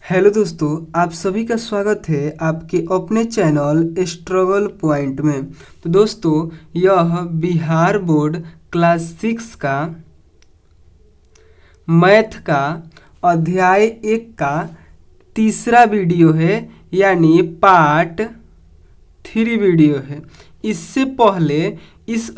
Hello दोस्तों, आप सभी का स्वागत है आपके अपने चैनल स्ट्रगल पॉइंट में। तो दोस्तों, यह बिहार बोर्ड क्लास 6 का मैथ का अध्याय 1 का तीसरा वीडियो है, यानी पार्ट 3 वीडियो है। इससे पहले इस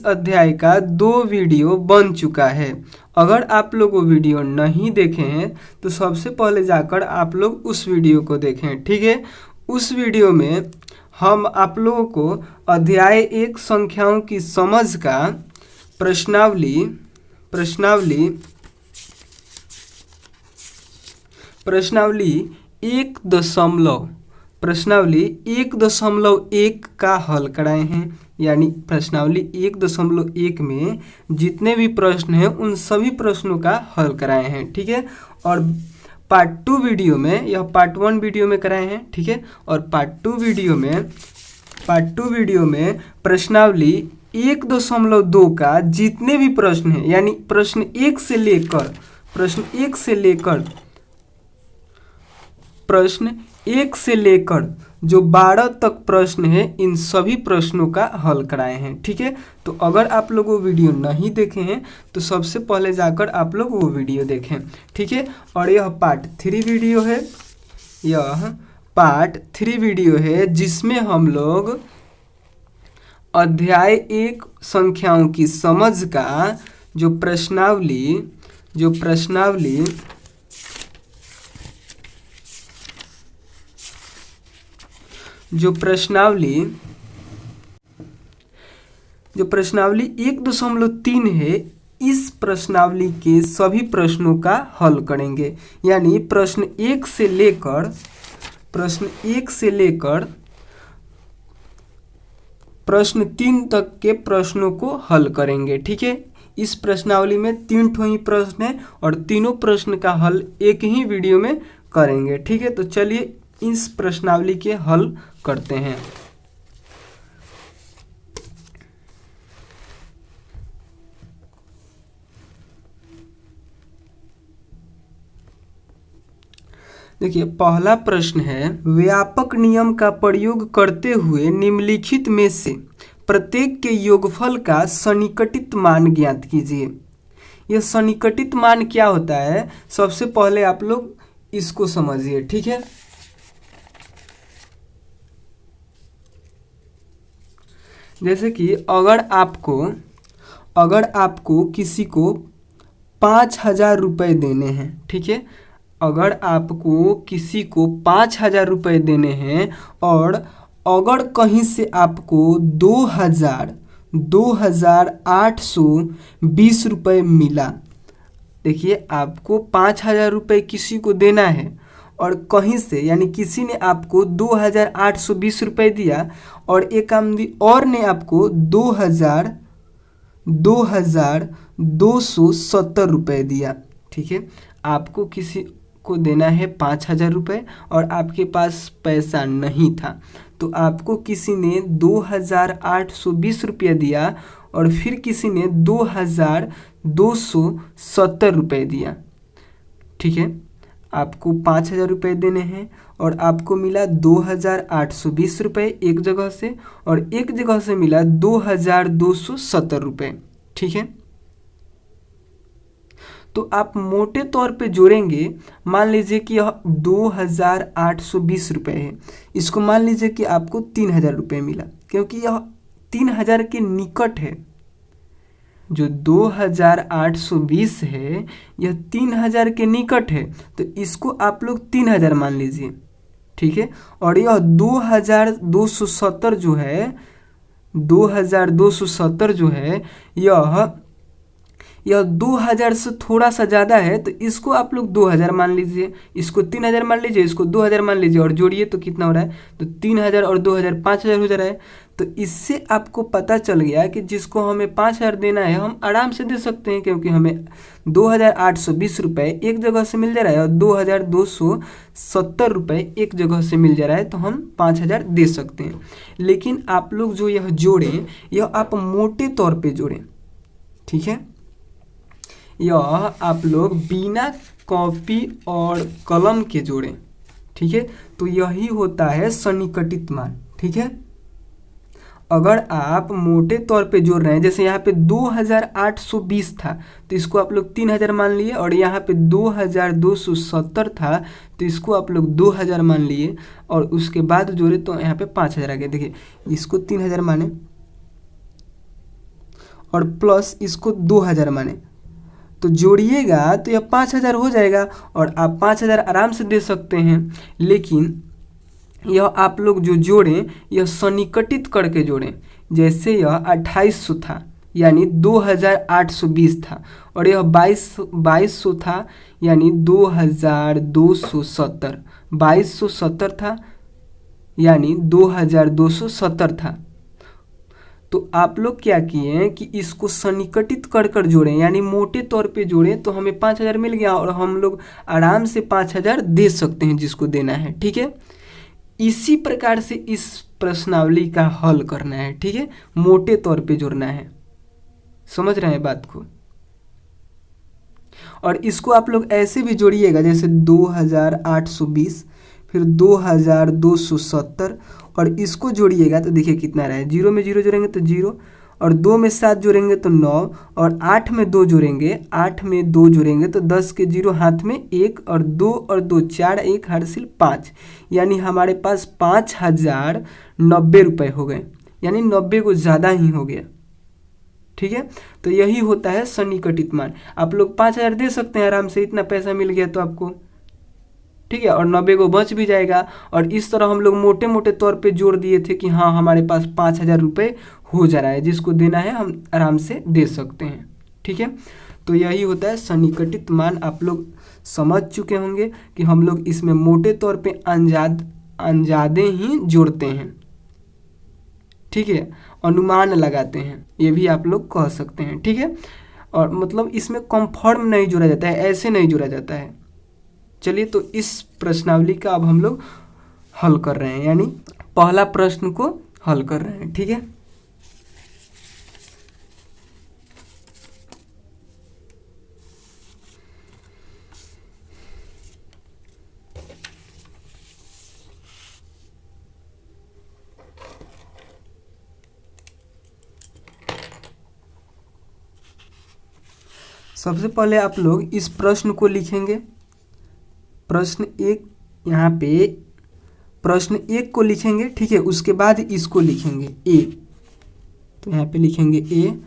अध्याय का 2 वीडियो बन चुका है। अगर आप लोग वो वीडियो नहीं देखे हैं तो सबसे पहले जाकर आप लोग उस वीडियो को देखें, ठीक है। उस वीडियो में हम आप लोगों को अध्याय 1 संख्याओं की समझ का प्रश्नावली 1.1 का हल कराए हैं। यानी प्रश्नावली 1.1 में जितने भी प्रश्न हैं उन सभी प्रश्नों का हल कराए हैं, ठीक है। और पार्ट 2 वीडियो में, यह पार्ट 1 वीडियो में कराए हैं, ठीक है। और पार्ट 2 वीडियो में प्रश्नावली 1.2 का जितने भी प्रश्न हैं, यानी प्रश्न 1 से लेकर जो 12 तक प्रश्न है, इन सभी प्रश्नों का हल कराए हैं, ठीक है। तो अगर आप लोग वो वीडियो नहीं देखे हैं तो सबसे पहले जाकर आप लोग वो वीडियो देखें, ठीक है। और यह पार्ट 3 वीडियो है जिसमें हम लोग अध्याय 1 संख्याओं की समझ का जो प्रश्नावली 1.3 है, इस प्रश्नावली के सभी प्रश्नों का हल करेंगे। यानी प्रश्न 1 से लेकर प्रश्न 3 तक के प्रश्नों को हल करेंगे, ठीक है। इस प्रश्नावली में 3 ठो ही प्रश्न है और तीनों प्रश्न का हल एक ही वीडियो में करेंगे, ठीक है। तो चलिए इस प्रश्नावली के हल करते हैं। देखिए, पहला प्रश्न है, व्यापक नियम का प्रयोग करते हुए निम्नलिखित में से प्रत्येक के योगफल का सन्निकटित मान ज्ञात कीजिए। यह सन्निकटित मान क्या होता है, सबसे पहले आप लोग इसको समझिए, ठीक है। जैसे कि अगर आपको किसी को 5,000 रुपये देने हैं, ठीक है। अगर आपको किसी को 5,000 रुपये देने हैं और अगर कहीं से आपको 2,820 रुपये मिला। देखिए, आपको 5,000 रुपये किसी को देना है और कहीं से, यानी किसी ने आपको 2,820 रुपये दिया और एक आदमी और ने आपको 2,270 रुपये दिया, ठीक है। आपको किसी को देना है 5,000 रुपये और आपके पास पैसा नहीं था, तो आपको किसी ने 2,820 रुपये दिया और फिर किसी ने 2,270 रुपये दिया, ठीक है। आपको 5,000 रुपये देने हैं और आपको मिला 2,820 रुपये एक जगह से और एक जगह से मिला 2,270 रुपये, ठीक है। तो आप मोटे तौर पे जोड़ेंगे। मान लीजिए कि यह 2,820 रुपये है, इसको मान लीजिए कि आपको 3,000 रुपये मिला, क्योंकि यह 3,000 के निकट है। जो 2,820 है यह 3,000 के निकट है, तो इसको आप लोग 3,000 मान लीजिए, ठीक है। और यह 2,270 जो है, 2,270 जो है, यह 2,000 से थोड़ा सा ज़्यादा है, तो इसको आप लोग 2,000 मान लीजिए, इसको 3,000 मान लीजिए, इसको 2,000 मान लीजिए और जोड़िए तो कितना हो रहा है, तो 3,000 और 2,000 5,000 हो जा रहा है। तो इससे आपको पता चल गया कि जिसको हमें 5,000 देना है हम आराम से दे सकते हैं, क्योंकि हमें 2,820 रुपये एक जगह से मिल जा रहा है और 2,270 रुपये एक जगह से मिल जा रहा है, तो हम 5,000 दे सकते हैं। लेकिन आप लोग जो यह जोड़ें, यह आप मोटे तौर पर जोड़ें, ठीक है। यह आप लोग बिना कॉपी और कलम के जोड़ें, ठीक है। तो यही होता है सन्निकटित मान, ठीक है। अगर आप मोटे तौर पे जोड़ रहे हैं, जैसे यहाँ पे 2820 था तो इसको आप लोग 3000 मान लिए, और यहाँ पे 2270 था तो इसको आप लोग 2000 मान लिए, और उसके बाद जोड़े तो यहाँ पे 5000 आ गया। देखिए इसको 3000 माने और प्लस इसको 2000 माने, तो जोड़िएगा तो यह 5000 हो जाएगा, और आप 5000 आराम से दे सकते हैं। लेकिन यह आप लोग जो जोड़ें यह सन्निकटित करके जोड़ें। जैसे यह 2800 था यानी 2820 था, और यह 2200 था यानी 2270, 2270 था यानी 2270 था। तो आप लोग क्या किए हैं कि इसको सन्निकटित कर कर जोड़ें, यानी मोटे तौर पे जोड़ें, तो हमें 5000 मिल गया, और हम लोग आराम से 5000 दे सकते हैं जिसको देना है, ठीक है। इसी प्रकार से इस प्रश्नावली का हल करना है, ठीक है। मोटे तौर पे जोड़ना है, समझ रहे हैं बात को। और इसको आप लोग ऐसे भी जोड़िएगा, जैसे 2820 फिर 2270, और इसको जोड़िएगा तो देखिए कितना रहा है। 0 में 0 जोड़ेंगे तो 0, और 2 में 7 जोड़ेंगे तो 9, और 8 में 2 जोड़ेंगे, 8 में 2 जोड़ेंगे तो 10 के 0 हाथ में 1, और 2 और 2 4, 1 हासिल 5, यानी हमारे पास 5090 रुपये हो गए, यानी 90 को ज़्यादा ही हो गया, ठीक है। तो यही होता है सन्निकटित मान। आप लोग 5000 दे सकते हैं आराम से, इतना पैसा मिल गया तो आपको, ठीक है, और 90 को बच भी जाएगा। और इस तरह हम लोग मोटे मोटे तौर पे जोड़ दिए थे कि हाँ हमारे पास 5000 रुपये हो जा रहा है, जिसको देना है हम आराम से दे सकते हैं, ठीक है। तो यही होता है सन्निकटित मान। आप लोग समझ चुके होंगे कि हम लोग इसमें मोटे तौर पे अंजादे ही जोड़ते हैं, ठीक है, अनुमान लगाते हैं, ये भी आप लोग कह सकते हैं, ठीक है। और मतलब इसमें कन्फर्म नहीं जोड़ा जाता है, ऐसे नहीं जोड़ा जाता है। चलिए, तो इस प्रश्नावली का अब हम लोग हल कर रहे हैं, यानी पहला प्रश्न को हल कर रहे हैं, ठीक है। सबसे पहले आप लोग इस प्रश्न को लिखेंगे। प्रश्न एक, यहाँ पे प्रश्न एक को लिखेंगे, ठीक है। उसके बाद इसको लिखेंगे ए, तो यहाँ पे लिखेंगे ए,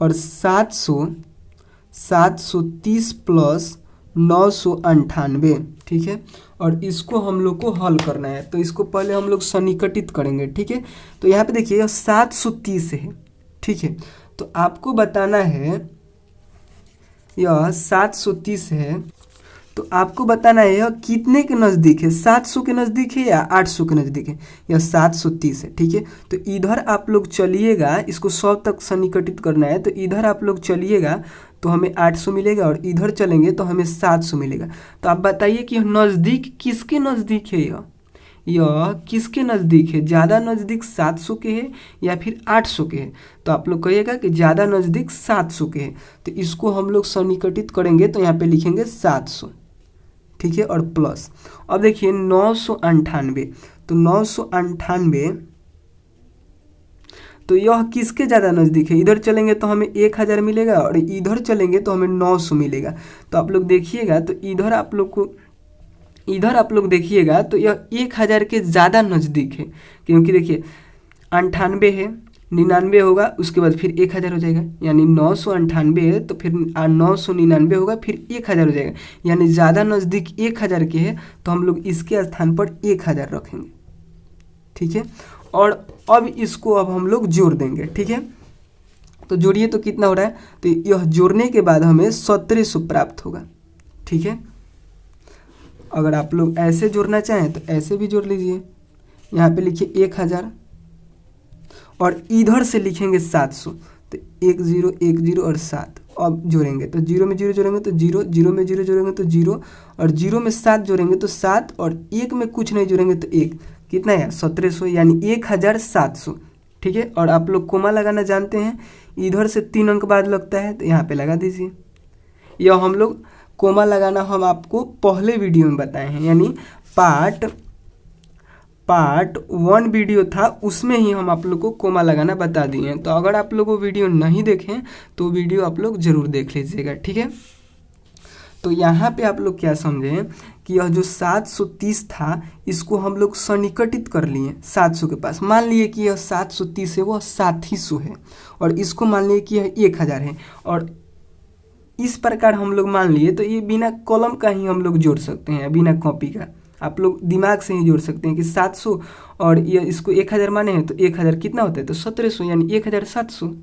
और 730 प्लस 998, ठीक है। और इसको हम लोग को हल करना है, तो इसको पहले हम लोग सन्निकटित करेंगे, ठीक है। तो यहाँ पे देखिए यह 730 है, ठीक है। तो आपको बताना है यह 730 है, तो आपको बताना है यह कितने के नज़दीक है, 700 के नज़दीक है या 800 के नज़दीक है। यह 730 है, ठीक है। तो इधर आप लोग चलिएगा, इसको 100 तक सन्निकटित करना है, तो इधर आप लोग चलिएगा तो हमें 800 मिलेगा, और इधर चलेंगे तो हमें 700 मिलेगा। तो आप बताइए कि नज़दीक किसके नज़दीक है, यह किसके नज़दीक है, ज़्यादा नज़दीक 700 के है या फिर 800 के है। तो आप लोग कहिएगा कि ज़्यादा नज़दीक 700 के है, तो इसको हम लोग सन्निकटित करेंगे, तो यहाँ पे लिखेंगे 700, ठीक है, और प्लस। अब देखिए 998, तो 998, तो यह किसके ज़्यादा नज़दीक है। इधर चलेंगे तो हमें 1000 मिलेगा, और इधर चलेंगे तो हमें 900 मिलेगा। तो आप लोग देखिएगा, तो इधर आप लोग देखिएगा तो यह 1000 के ज़्यादा नज़दीक है, क्योंकि देखिए 98 है, 99 होगा, उसके बाद फिर 1000 हो जाएगा, यानी 998 है, तो फिर 999 होगा, फिर 1000 हो जाएगा, यानी ज़्यादा नज़दीक 1000 के है, तो हम लोग इसके स्थान पर 1000 रखेंगे, ठीक है। और अब इसको अब हम लोग जोड़ देंगे, ठीक है। तो जोड़िए तो कितना हो रहा है, तो यह जोड़ने के बाद हमें 1700 प्राप्त होगा, ठीक है। अगर आप लोग ऐसे जोड़ना चाहें तो ऐसे भी जोड़ लीजिए। यहाँ पे लिखिए 1000, और इधर से लिखेंगे 700, तो 10 10 और 7। अब जोड़ेंगे तो 0 में 0 जोड़ेंगे तो 0, 0 में 0 जोड़ेंगे तो 0, और 0 में 7 जोड़ेंगे तो 7, और 1 में कुछ नहीं जोड़ेंगे तो 1। कितना है 1700, यानी 1700, ठीक है। और आप लोग कोमा लगाना जानते हैं, इधर से 3 अंक बाद लगता है, तो यहाँ पे लगा दीजिए, यह हम लोग कोमा लगाना हम आपको पहले वीडियो में बताए हैं, यानी पार्ट 1 वीडियो था, उसमें ही हम आप लोग को कोमा लगाना बता दिए हैं। तो अगर आप लोग वो वीडियो नहीं देखें तो वीडियो आप लोग ज़रूर देख लीजिएगा, ठीक है। तो यहाँ पे आप लोग क्या समझें कि यह जो 730 था इसको हम लोग सन्निकटित कर लिए 700 के पास। मान लिए कि यह 730 है वह 700 है, और इसको मान लिए कि यह 1000 है, और इस प्रकार हम लोग मान लिए। तो ये बिना कॉलम का ही हम लोग जोड़ सकते हैं, बिना कॉपी का आप लोग दिमाग से ही जोड़ सकते हैं कि 700 और ये इसको 1000 माने हैं तो 1000 कितना होता है, तो 1700 यानी 1700,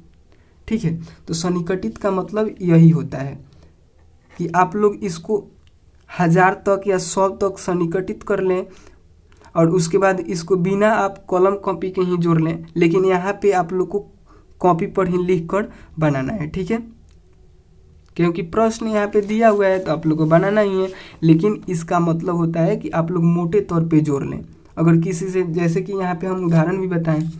ठीक है। तो सन्निकटित का मतलब यही होता है कि आप लोग इसको 1000 तक या 100 तक सन्निकटित कर लें, और उसके बाद इसको बिना आप कलम कॉपी के ही जोड़ लें, लेकिन यहाँ पे आप लोग को कॉपी पर ही लिख कर बनाना है, ठीक है। क्योंकि प्रश्न यहाँ पे दिया हुआ है तो आप लोग को बनाना ही है, लेकिन इसका मतलब होता है कि आप लोग मोटे तौर पे जोड़ लें। अगर किसी से, जैसे कि यहाँ पे हम उदाहरण भी बताएं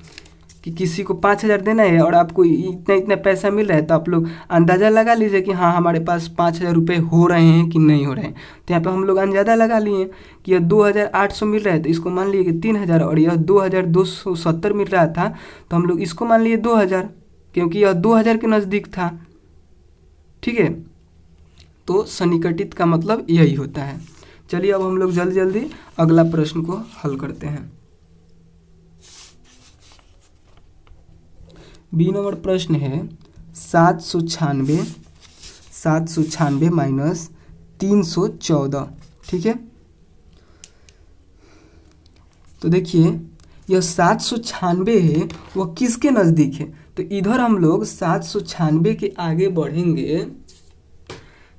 कि किसी को 5000 देना है और आपको इतना इतना पैसा मिल रहा है, तो आप लोग अंदाज़ा लगा लीजिए कि हाँ हमारे पास 5000 रुपये हो रहे हैं कि नहीं हो रहे हैं। तो यहाँ पे हम लोग अंदाज़ा लगा लिए कि यह 2800 मिल रहा है, तो इसको मान लिए कि 3000, और यह 2270 मिल रहा था तो हम लोग इसको मान लिए 2000, क्योंकि यह 2000 के नज़दीक था, ठीक है। तो सन्निकटित का मतलब यही होता है। चलिए अब हम लोग जल्दी जल्दी अगला प्रश्न को हल करते हैं। बी नंबर प्रश्न है 796 माइनस 314, ठीक है। तो देखिए यह 796 है, वह किसके नज़दीक है, तो इधर हम लोग 796 के आगे बढ़ेंगे।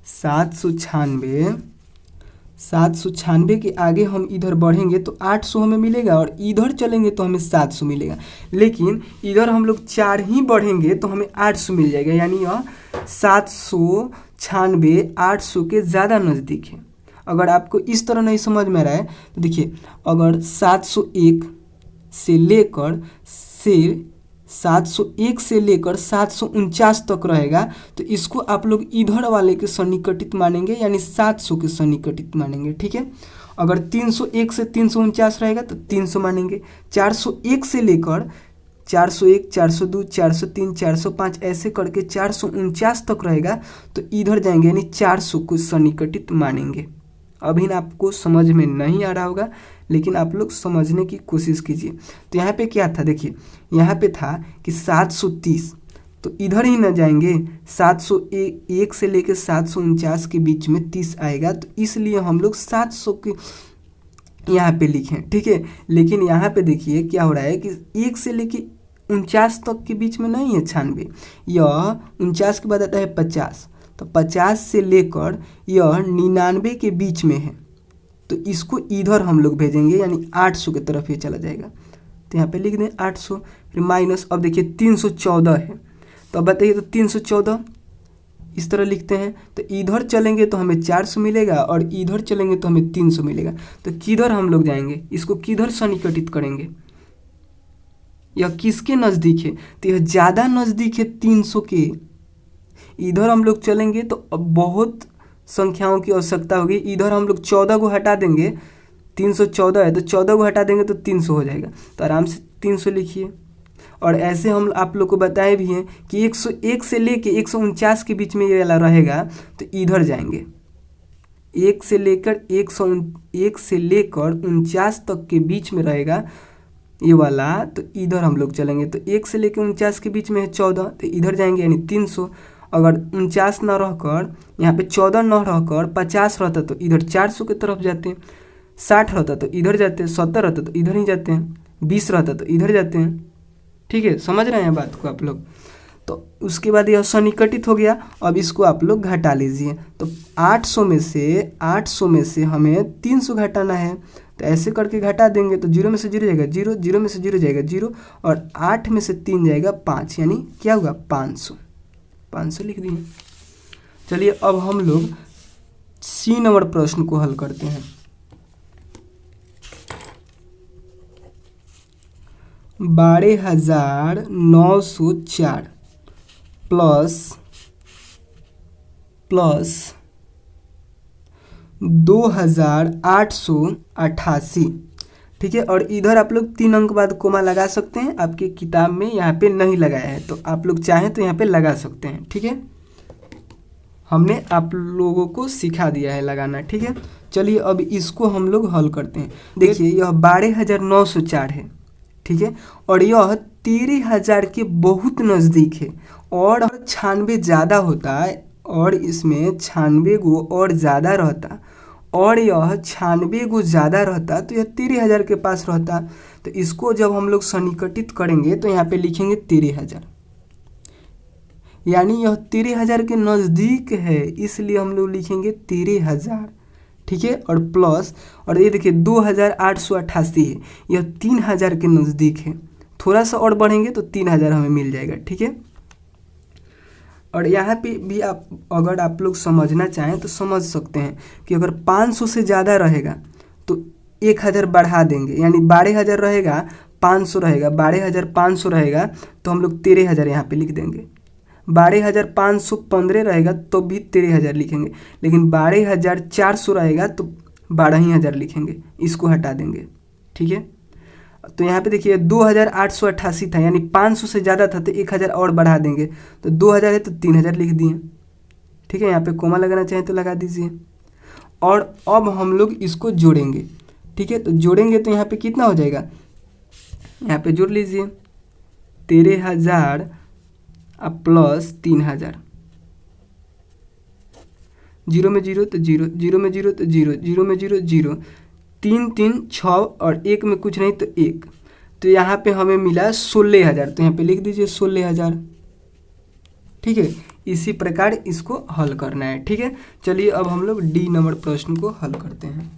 796 के आगे हम इधर बढ़ेंगे तो 800 हमें मिलेगा, और इधर चलेंगे तो हमें 700 मिलेगा। लेकिन इधर हम लोग 4 ही बढ़ेंगे तो हमें 800 मिल जाएगा, यानी यह 796 800 के ज़्यादा नज़दीक है। अगर आपको इस तरह नहीं समझ में आ रहा है तो देखिए, अगर 701 से लेकर 749 तक रहेगा तो इसको आप लोग इधर वाले के सन्निकटित मानेंगे, यानी 700 के सन्निकटित मानेंगे, ठीक है। अगर 301 से 349 रहेगा तो 300 मानेंगे। 401 से लेकर 401, 402, 403, 405 ऐसे करके 449 तक रहेगा तो इधर जाएंगे, यानी 400 को सन्निकटित मानेंगे। अभी आपको समझ में नहीं आ रहा होगा, लेकिन आप लोग समझने की कोशिश कीजिए। तो यहाँ पे क्या था, देखिए यहाँ पे था कि 730, तो इधर ही न जाएंगे, 701 से लेकर 749 के बीच में 30 आएगा, तो इसलिए हम लोग 700 के यहाँ पे लिखें, ठीक है। लेकिन यहाँ पे देखिए क्या हो रहा है कि 1 से लेकर 49 तक के बीच में नहीं है 96, यह 49 के बाद आता है 50, तो 50 से लेकर यह 99 के बीच में है, तो इसको इधर हम लोग भेजेंगे, यानी 800 की तरफ ये चला जाएगा। तो यहाँ पे लिख दें 800, फिर माइनस, अब देखिए 314 है, तो अब बताइए तो 314 इस तरह लिखते हैं, तो इधर चलेंगे तो हमें 400 मिलेगा और इधर चलेंगे तो हमें 300 मिलेगा। तो किधर हम लोग जाएंगे, इसको किधर सन्निकटित करेंगे, यह किसके नज़दीक है, तो यह ज़्यादा नज़दीक है 300 के। इधर हम लोग चलेंगे तो अब बहुत संख्याओं की आवश्यकता होगी, इधर हम लोग 14 को हटा देंगे, 314 है तो 14 को हटा देंगे तो 300 हो जाएगा, तो आराम से 300 लिखिए। और ऐसे हम आप लोग को बताए भी हैं कि 101 से लेके 149 के बीच में ये वाला रहेगा, तो इधर जाएंगे 1 से लेकर 49 तक के बीच में रहेगा ये वाला, तो इधर हम लोग चलेंगे, तो 1 से लेकर 49 के बीच में है 14, तो इधर जाएंगे यानी 300। अगर 49 न रहकर यहाँ पे 14 न रहकर 50 रहता तो इधर 400 की तरफ जाते हैं, 60 रहता तो इधर जाते हैं, 70 रहता तो इधर ही जाते हैं, 20 रहता तो इधर जाते हैं, ठीक है। समझ रहे हैं बात को आप लोग। तो उसके बाद यह सन्निकटित हो गया, अब इसको आप लोग घटा लीजिए। तो 800 में से हमें 300 घटाना है, तो ऐसे करके घटा देंगे तो 0 में से 0 जाएगा 0, 0 में से 0 जाएगा 0, और 8 में से 3 जाएगा 5, यानी क्या होगा 500 लिख दिए। चलिए अब हम लोग सी नंबर प्रश्न को हल करते हैं। 12,904 प्लस 2888। ठीक है, और इधर आप लोग 3 अंक बाद कोमा लगा सकते हैं। आपकी किताब में यहाँ पे नहीं लगाया है, तो आप लोग चाहें तो यहाँ पे लगा सकते हैं। ठीक है, हमने आप लोगों को सिखा दिया है लगाना। ठीक है, चलिए अब इसको हम लोग हल करते हैं। देखिए यह 12,904 है। ठीक है, और यह 13,000 के बहुत नज़दीक है, और 96 ज़्यादा होता है, और इसमें 96 गो और ज़्यादा रहता, और यह 96 गो ज़्यादा रहता तो यह 13,000 के पास रहता। तो इसको जब हम लोग सन्निकटित करेंगे तो यहाँ पे लिखेंगे 13,000, यानी यह 13,000 के नज़दीक है, इसलिए हम लोग लिखेंगे 13,000। ठीक है, और प्लस, और ये देखिए 2,888 है, यह 3,000 के नज़दीक है। थोड़ा सा और बढ़ेंगे तो 3,000 हमें मिल जाएगा। ठीक है, और यहाँ पे भी आप अगर आप लोग समझना चाहें तो समझ सकते हैं कि अगर 500 से ज़्यादा रहेगा तो 1,000 बढ़ा देंगे, यानी 12,000 रहेगा, 500 रहेगा, 12,500 रहेगा तो हम लोग 13,000 यहाँ पे लिख देंगे। 12,515 रहेगा तो भी 13,000 लिखेंगे, लेकिन 12,400 रहेगा तो 12,000 लिखेंगे, इसको हटा देंगे। ठीक है, तो यहाँ पे देखिए 2,888 था, यानी 500 से ज़्यादा था तो 1,000 और बढ़ा देंगे, तो 2,000 है तो 3,000 लिख दिए। ठीक है, यहाँ पे कोमा लगाना चाहें तो लगा दीजिए। और अब हम लोग इसको जोड़ेंगे। ठीक है, तो जोड़ेंगे तो यहाँ पे कितना हो जाएगा, यहाँ पे जोड़ लीजिए 13,000 प्लस 3,000, 0 में 0 तो 0, 0 में 0 तो 0, 0 में 0 0, 3 3 6 और 1 में कुछ नहीं तो 1, तो यहाँ पे हमें मिला 16,000, तो यहाँ पे लिख दीजिए 16,000। ठीक है, इसी प्रकार इसको हल करना है। ठीक है, चलिए अब हम लोग डी नंबर प्रश्न को हल करते हैं।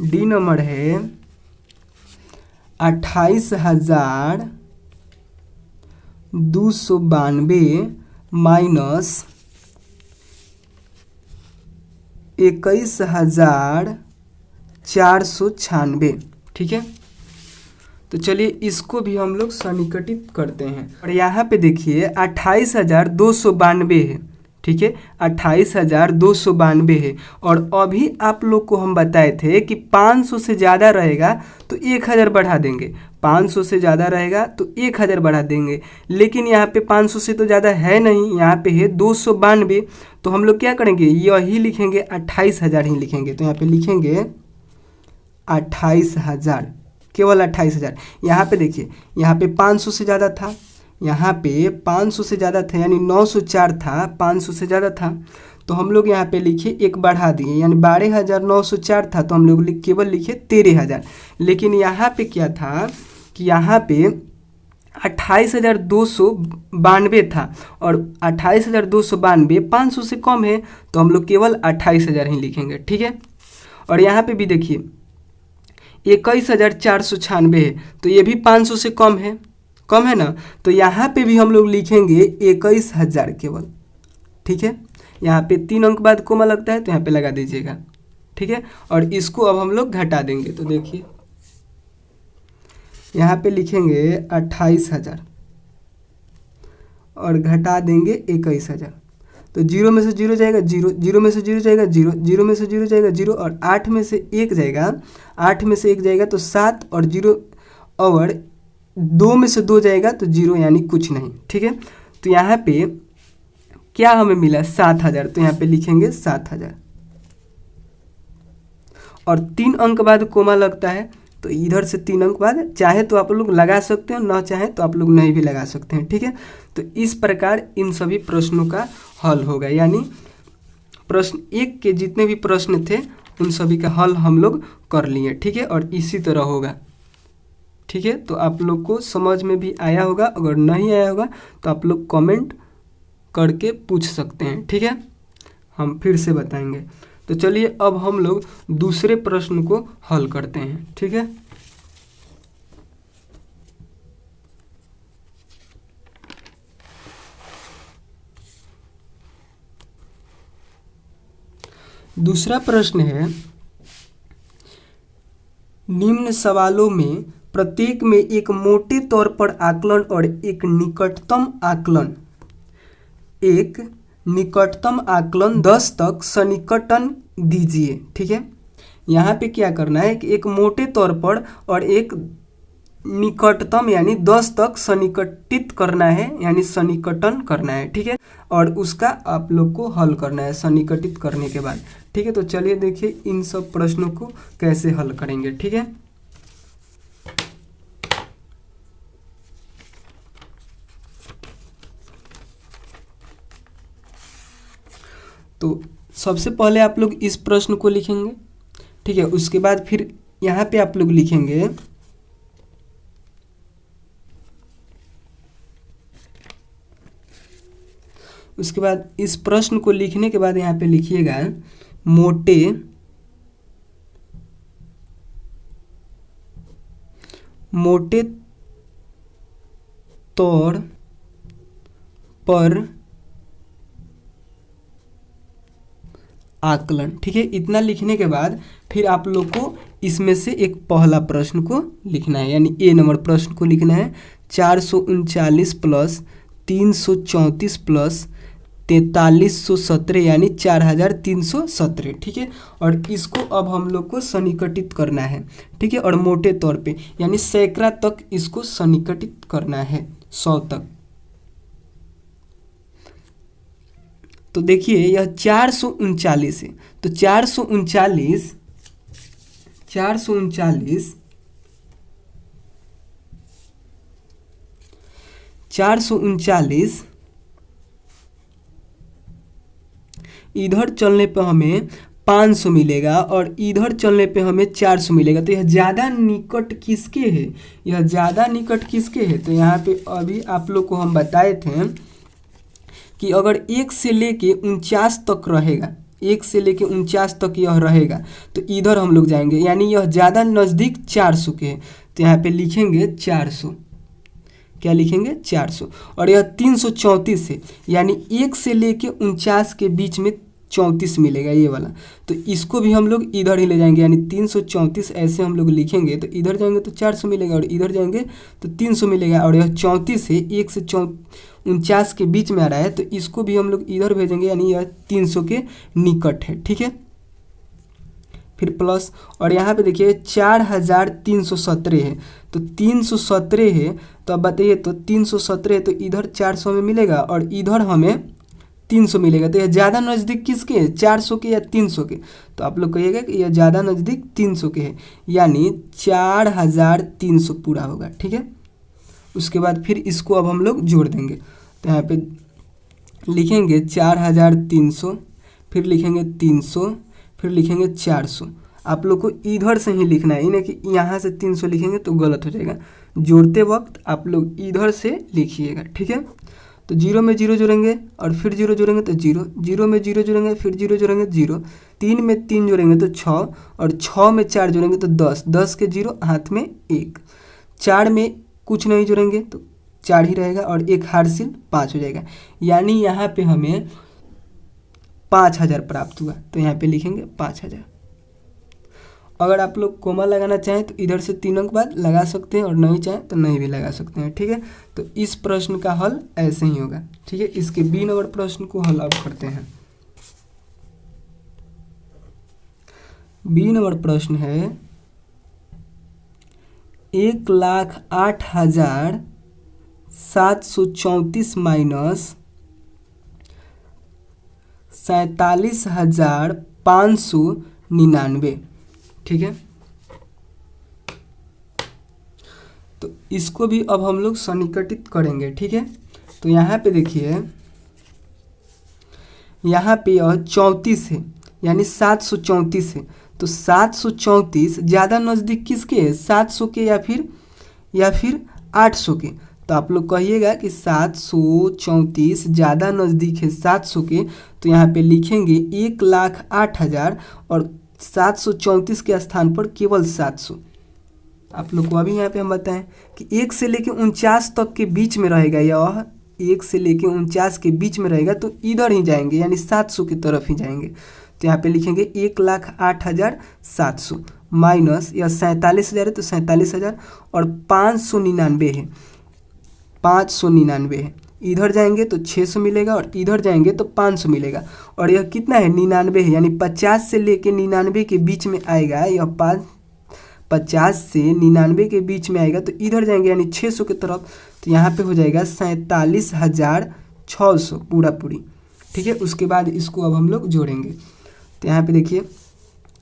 डी नंबर है 28,292 माइनस 21,496। ठीक है, तो चलिए इसको भी हम लोग सन्निकटित करते हैं। और यहाँ पे देखिए 28,292 है। ठीक है, 28,292 है, और अभी आप लोग को हम बताए थे कि 500 से ज़्यादा रहेगा तो 1,000 बढ़ा देंगे, 500 से ज़्यादा रहेगा तो 1,000 बढ़ा देंगे, लेकिन यहाँ पे 500 से तो ज़्यादा है नहीं, यहाँ पे है 292, तो हम लोग क्या करेंगे, यही लिखेंगे 28,000 ही लिखेंगे। तो यहाँ पे लिखेंगे 28,000, केवल 28,000। यहाँ पे देखिए यहाँ पे 500 से ज़्यादा था, यहाँ पे 500 से ज़्यादा था, यानी 904 था, 500 से ज़्यादा था, तो हम लोग यहाँ पे लिखे एक बढ़ा दिए, यानी 12,904 था तो हम लोग केवल लिखे 13,000। लेकिन यहाँ पे क्या था कि यहाँ पे 28,292 था, और 28,292 500 से कम है तो हम लोग केवल 28,000 ही लिखेंगे। ठीक है, और यहाँ पे भी देखिए 21,496 है, तो ये भी 500 से कम है ना, तो यहाँ पे भी हम लोग लिखेंगे 21,000 केवल। ठीक है, यहाँ पे 3 अंक बाद कोमा लगता है तो यहाँ पे लगा दीजिएगा। ठीक है, और इसको अब हम लोग घटा देंगे, तो देखिए यहाँ पे लिखेंगे 28,000 और घटा देंगे 21,000, तो 0 में से 0 जाएगा 0, 0 में से 0 जाएगा 0, 0 में से 0 जाएगा 0, और 8 में से 1 जाएगा, 8 में से 1 जाएगा तो 7, और 0 और 2 में से 2 जाएगा तो 0, यानी कुछ नहीं। ठीक है, तो यहाँ पे क्या हमें मिला 7,000, तो यहाँ पे लिखेंगे 7,000, और 3 अंक बाद कोमा लगता है तो इधर से 3 अंक बाद चाहे तो आप लोग लगा सकते हैं, ना चाहे तो आप लोग नहीं भी लगा सकते हैं। ठीक है, तो इस प्रकार इन सभी प्रश्नों का हल होगा, यानी प्रश्न 1 के जितने भी प्रश्न थे उन सभी का हल हम लोग कर लिए। ठीक है, और इसी तरह होगा। ठीक है, तो आप लोग को समझ में भी आया होगा, अगर नहीं आया होगा तो आप लोग कमेंट करके पूछ सकते हैं। ठीक है, हम फिर से बताएंगे। तो चलिए अब हम लोग दूसरे प्रश्न को हल करते हैं। ठीक है, दूसरा प्रश्न है, निम्न सवालों में प्रत्येक में एक मोटे तौर पर आकलन और एक निकटतम आकलन एक निकटतम आकलन 10 तक सन्निकटन दीजिए। ठीक है, यहाँ पे क्या करना है कि एक मोटे तौर पर और एक निकटतम यानी 10 तक सन्निकटित करना है, यानी सन्निकटन करना है। ठीक है, और उसका आप लोग को हल करना है सन्निकटित करने के बाद। ठीक है, तो चलिए देखिए इन सब प्रश्नों को कैसे हल करेंगे। ठीक है, तो सबसे पहले आप लोग इस प्रश्न को लिखेंगे। ठीक है, उसके बाद फिर यहाँ पे आप लोग लिखेंगे उसके बाद इस प्रश्न को लिखने के बाद यहाँ पे लिखिएगा मोटे तौर पर आकलन। ठीक है, इतना लिखने के बाद फिर आप लोग को इसमें से एक पहला प्रश्न को लिखना है, यानी ए नंबर प्रश्न को लिखना है। 439 प्लस 334 प्लस 4317 यानी 4317। ठीक है, और इसको अब हम लोग को सन्निकटित करना है। ठीक है, और मोटे तौर पे यानी सैकड़ा तक इसको सन्निकटित करना है, 100 तक। तो देखिए यह 439 है, तो 439 इधर चलने पे हमें 500 मिलेगा और इधर चलने पे हमें 400 मिलेगा। तो यह ज़्यादा निकट किसके है, यह ज़्यादा निकट किसके है? तो यहाँ पे अभी आप लोग को हम बताए थे कि अगर 1 से लेके 49 तक रहेगा, 1 से लेके 49 तक यह रहेगा तो इधर हम लोग जाएंगे, यानी यह ज़्यादा नज़दीक 400 के है। तो यहाँ पे लिखेंगे 400, क्या लिखेंगे 400। और यह 334 है, यानी 1 से लेके 49 के बीच में 34 मिलेगा ये वाला। तो इसको भी हम लोग इधर ही ले जाएंगे, यानी 334 ऐसे हम लोग लिखेंगे। तो इधर जाएंगे तो 400 मिलेगा और इधर जाएंगे तो 300 मिलेगा। और यह 34 है, 1 से 49 के बीच में आ रहा है, तो इसको भी हम लोग इधर भेजेंगे, यानी यह 300 के निकट है। ठीक है, फिर प्लस, और यहाँ पे देखिए 4317 है, तो 317 है। तो अब बताइए, तो 317 है तो इधर 400 में मिलेगा और इधर हमें 300 मिलेगा। तो यह ज़्यादा नज़दीक किसके है, 400 के या 300 के? तो आप लोग कहिएगा कि यह ज़्यादा नज़दीक 300 के है, यानी 4300 पूरा होगा। ठीक है, उसके बाद फिर इसको अब हम लोग जोड़ देंगे। तो यहाँ पे लिखेंगे 4300, फिर लिखेंगे 300, फिर लिखेंगे 400। आप लोग को इधर से ही लिखना है, इन्हें कि यहाँ से 300 लिखेंगे तो गलत हो जाएगा। जोड़ते वक्त आप लोग इधर से लिखिएगा। ठीक है, तो 0 में 0 जोड़ेंगे और फिर 0 जोड़ेंगे तो 0, 0 में 0 जोड़ेंगे फिर 0 जोड़ेंगे 0, 3 में 3 जोड़ेंगे तो 6, और 6 में 4 जोड़ेंगे तो 10, 10 के 0 हाथ में 1, 4 में कुछ नहीं जोड़ेंगे तो 4 ही रहेगा और 1 हारसिल 5 हो जाएगा, यानी यहाँ पे हमें 5000 प्राप्त हुआ। तो यहाँ पे लिखेंगे 5000। अगर आप लोग कोमा लगाना चाहें तो इधर से 3 अंक बाद लगा सकते हैं और नहीं चाहें तो नहीं भी लगा सकते हैं। ठीक है, तो इस प्रश्न का हल ऐसे ही होगा। ठीक है, इसके बी नंबर प्रश्न को हल अब करते हैं। बी नंबर प्रश्न है 1,08,734 माइनस 47,599। ठीक है, तो इसको भी अब हम लोग सन्निकटित करेंगे। ठीक है, तो यहाँ पे देखिए, यहाँ पे यह 34 है, यानी 734 है। तो 734 ज़्यादा नज़दीक किसके है, 700 के या फिर 800 के? तो आप लोग कहिएगा कि 734 ज़्यादा नज़दीक है 700 के। तो यहाँ पे लिखेंगे 1,08,000 और 734 के स्थान पर केवल 700। आप लोग को अभी यहाँ पे हम बताएं कि 1 से लेके 49 तक के बीच में रहेगा, यह 1 से लेके 49 के बीच में रहेगा तो इधर ही जाएंगे, यानी 700 की तरफ ही जाएंगे। तो यहाँ पे लिखेंगे 1,08,700 माइनस यह 47,000 है तो 47,000 और 599 है, 599 है, इधर जाएंगे तो 600 मिलेगा और इधर जाएंगे तो 500 मिलेगा। और यह कितना है, 99 है, यानी 50 से लेके 99 के बीच में आएगा। यह 50 से 99 के बीच में आएगा तो इधर जाएंगे यानी 600 की तरफ, तो यहाँ पे हो जाएगा 47,600 पूरा पूरी। ठीक है, उसके बाद इसको अब हम लोग जोड़ेंगे। तो यहाँ पे देखिए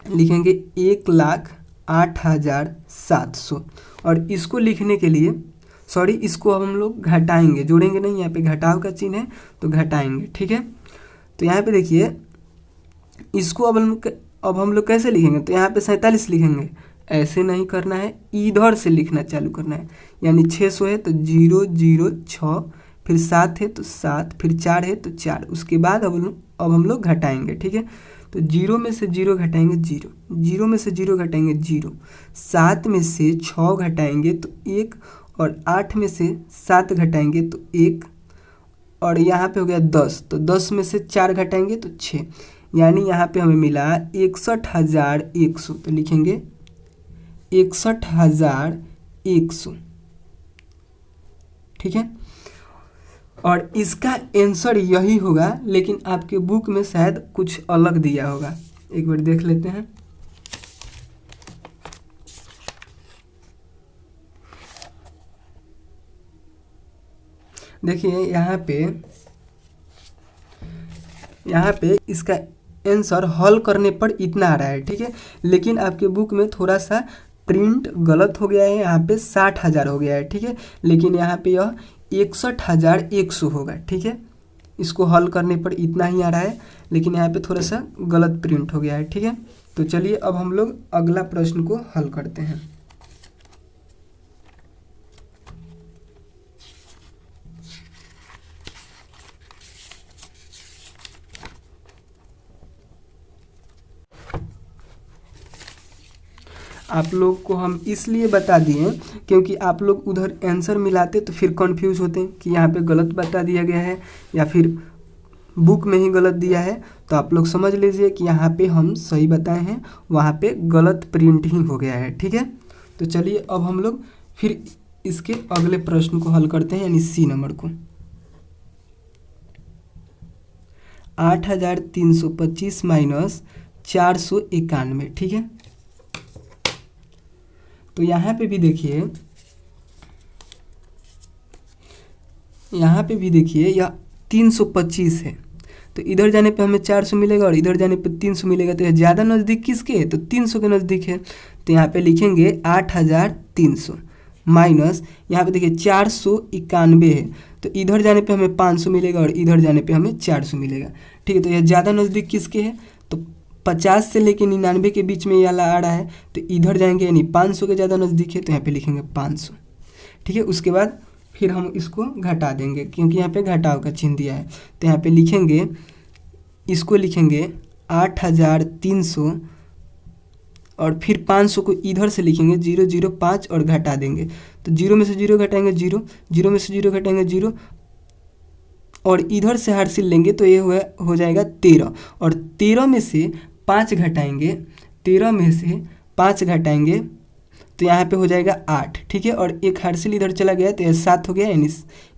लिखेंगे 1,08,700 और इसको लिखने के लिए इसको अब हम लोग घटाएंगे, जोड़ेंगे नहीं, यहाँ पे घटाव का चिन्ह है तो घटाएंगे। ठीक है, तो यहाँ पे देखिए इसको अब हम लोग कैसे लिखेंगे, तो यहाँ पे 47 लिखेंगे, ऐसे नहीं करना है, इधर से लिखना चालू करना है। यानी 600 है तो 006, फिर 7 है तो 7, फिर 4 है तो 4, उसके बाद अब हम लोग घटाएंगे। ठीक है, तो 0 में से 0 घटाएंगे 0, 0 में से 0 घटाएंगे 0, 7 में से 6 घटाएंगे तो 1, और 8 में से 7 घटाएंगे तो 1, और यहाँ पे हो गया 10, तो 10 में से 4 घटाएंगे तो 6, यानी यहाँ पे हमें मिला 61,100। तो लिखेंगे 61,100। ठीक है, और इसका आंसर यही होगा, लेकिन आपके बुक में शायद कुछ अलग दिया होगा। एक बार देख लेते हैं। देखिए यहाँ पे इसका आंसर हल करने पर इतना आ रहा है। ठीक है, लेकिन आपके बुक में थोड़ा सा प्रिंट गलत हो गया है, यहाँ पे 60,000 हो गया है। ठीक है, लेकिन यहाँ पे यह 61,100 होगा। ठीक है, इसको हल करने पर इतना ही आ रहा है, लेकिन यहाँ पे थोड़ा सा गलत प्रिंट हो गया है। ठीक है, तो चलिए अब हम लोग अगला प्रश्न को हल करते हैं। आप लोग को हम इसलिए बता दिए क्योंकि आप लोग उधर आंसर मिलाते तो फिर कंफ्यूज होते कि यहाँ पे गलत बता दिया गया है या फिर बुक में ही गलत दिया है। तो आप लोग समझ लीजिए कि यहाँ पे हम सही बताए हैं, वहाँ पे गलत प्रिंट ही हो गया है। ठीक है, तो चलिए अब हम लोग फिर इसके अगले प्रश्न को हल करते हैं, यानी सी नंबर को। 8,325 माइनस 491। ठीक है, तो यहाँ पे भी देखिए यह 325 है, तो इधर जाने पे हमें 400 मिलेगा और इधर जाने पे 300 मिलेगा। तो यह ज़्यादा नज़दीक किसके है, तो 300 के नज़दीक है। तो यहाँ पे लिखेंगे 8,300 माइनस, यहाँ पे देखिए 491 है, तो इधर जाने पे हमें 500 मिलेगा और इधर जाने पे हमें 400 मिलेगा। ठीक है, तो यह ज़्यादा नज़दीक किसके है, तो 50 से लेके 99 के बीच में ये वाला आ रहा है, तो इधर जाएंगे यानी 500 के ज़्यादा नज़दीक है, तो यहाँ पे लिखेंगे 500। ठीक है, उसके बाद फिर हम इसको घटा देंगे क्योंकि यहाँ पे घटाव का चिन्ह दिया है। तो यहाँ पे लिखेंगे, इसको लिखेंगे 8,300 और फिर 500 को इधर से लिखेंगे 005 और घटा देंगे। तो 0 में से 0 घटाएंगे 0, 0 में से 0 घटाएंगे 0, और इधर से हार्सिल लेंगे तो ये हो जाएगा 13, और 13 में से 5 घटाएंगे, 13 में से 5 घटाएंगे तो यहाँ पे हो जाएगा 8। ठीक है, और एक हार्सिल इधर चला गया तो यह 7 हो गया, यानी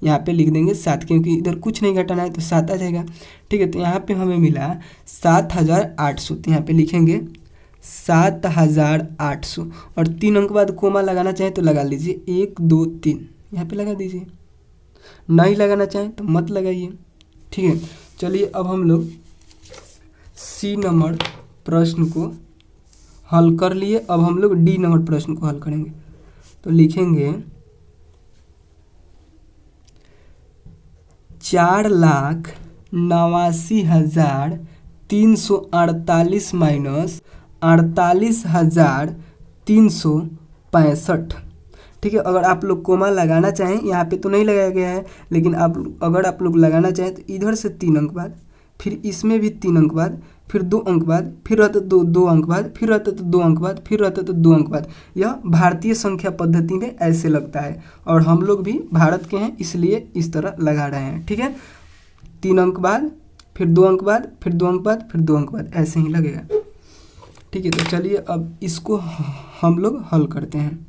यहाँ पे लिख देंगे 7 क्योंकि इधर कुछ नहीं घटाना है तो 7 आ जाएगा। ठीक है, तो यहाँ पे हमें मिला 7,800, तो यहाँ पे लिखेंगे 7,800, और 3 अंक बाद कोमा लगाना चाहें तो लगा लीजिए, 1 2 3 यहाँ पे लगा दीजिए, नहीं लगाना चाहें तो मत लगाइए। ठीक है, चलिए अब हम लोग सी नंबर प्रश्न को हल कर लिए। अब हम लोग डी नंबर प्रश्न को हल करेंगे। तो लिखेंगे 4,89,348 माइनस 48,365। ठीक है, अगर आप लोग कोमा लगाना चाहें, यहाँ पे तो नहीं लगाया गया है, लेकिन अगर आप लोग लगाना चाहें तो इधर से 3 अंक बाद, फिर इसमें भी 3 अंक बाद, फिर 2 अंक बाद, फिर रहता तो 2 अंक बाद, फिर रहता तो 2 अंक बाद, फिर रहता तो 2 अंक बाद। यह भारतीय संख्या पद्धति में ऐसे लगता है, और हम लोग भी भारत के हैं इसलिए इस तरह लगा रहे हैं। ठीक है, 3 अंक बाद, फिर 2 अंक बाद, फिर 2 अंक बाद, फिर 2 अंक बाद, ऐसे ही लगेगा। ठीक है, तो चलिए अब इसको हम लोग हल करते हैं।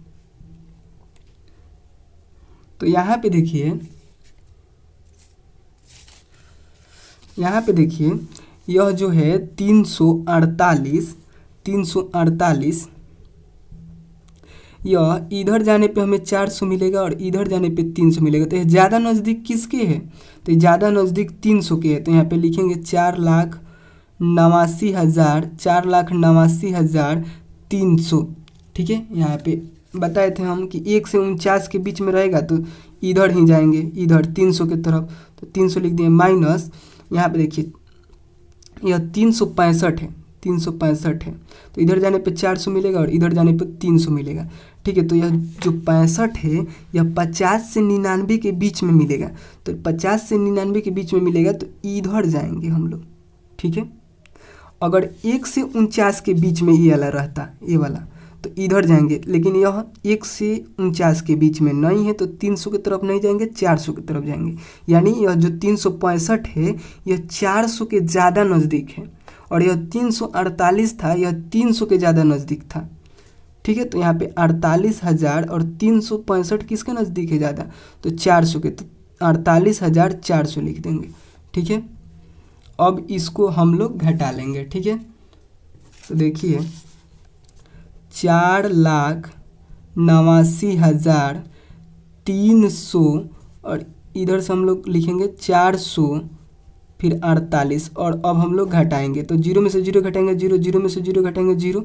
तो यहाँ पे देखिए यहाँ पे देखिए यह जो है 348 यह इधर जाने पे हमें 400 मिलेगा और इधर जाने पे 300 मिलेगा। तो यह ज़्यादा नज़दीक किसके है? तो ज़्यादा नज़दीक 300 के है। तो यहाँ पे लिखेंगे 4,89,300। ठीक है, यहाँ पे बताए थे हम कि 1 से 49 के बीच में रहेगा तो इधर ही जाएंगे, इधर 300 के तरफ। तो 300 लिख दिए माइनस, यहाँ पे देखिए यह 365 है, 365 है। तो इधर जाने पे 400 मिलेगा और इधर जाने पे 300 मिलेगा। ठीक है, तो यह जो 65 है यह 50 से 99 के बीच में मिलेगा। तो 50 से 99 के बीच में मिलेगा तो इधर जाएंगे हम लोग। ठीक है, अगर 1 से 49 के बीच में ये वाला रहता, ये वाला, तो इधर जाएंगे। लेकिन यह 1 से 49 के बीच में नहीं है तो 300 की तरफ नहीं जाएंगे, 400 की तरफ जाएंगे। यानी यह जो 365 है यह 400 के ज़्यादा नज़दीक है और यह 348 था, यह 300 के ज़्यादा नज़दीक था। ठीक है, तो यहाँ पे 48,000 और 365 किसके नज़दीक है ज़्यादा? तो 400 के। तो 48,400 लिख देंगे। ठीक है, अब इसको हम लोग घटा लेंगे। ठीक है, तो देखिए 4,89,300 और इधर से हम लोग लिखेंगे 400 फिर 48 और अब हम लोग घटाएंगे। तो 0 में से 0 घटाएंगे 0, 0 में से 0 घटाएंगे 0।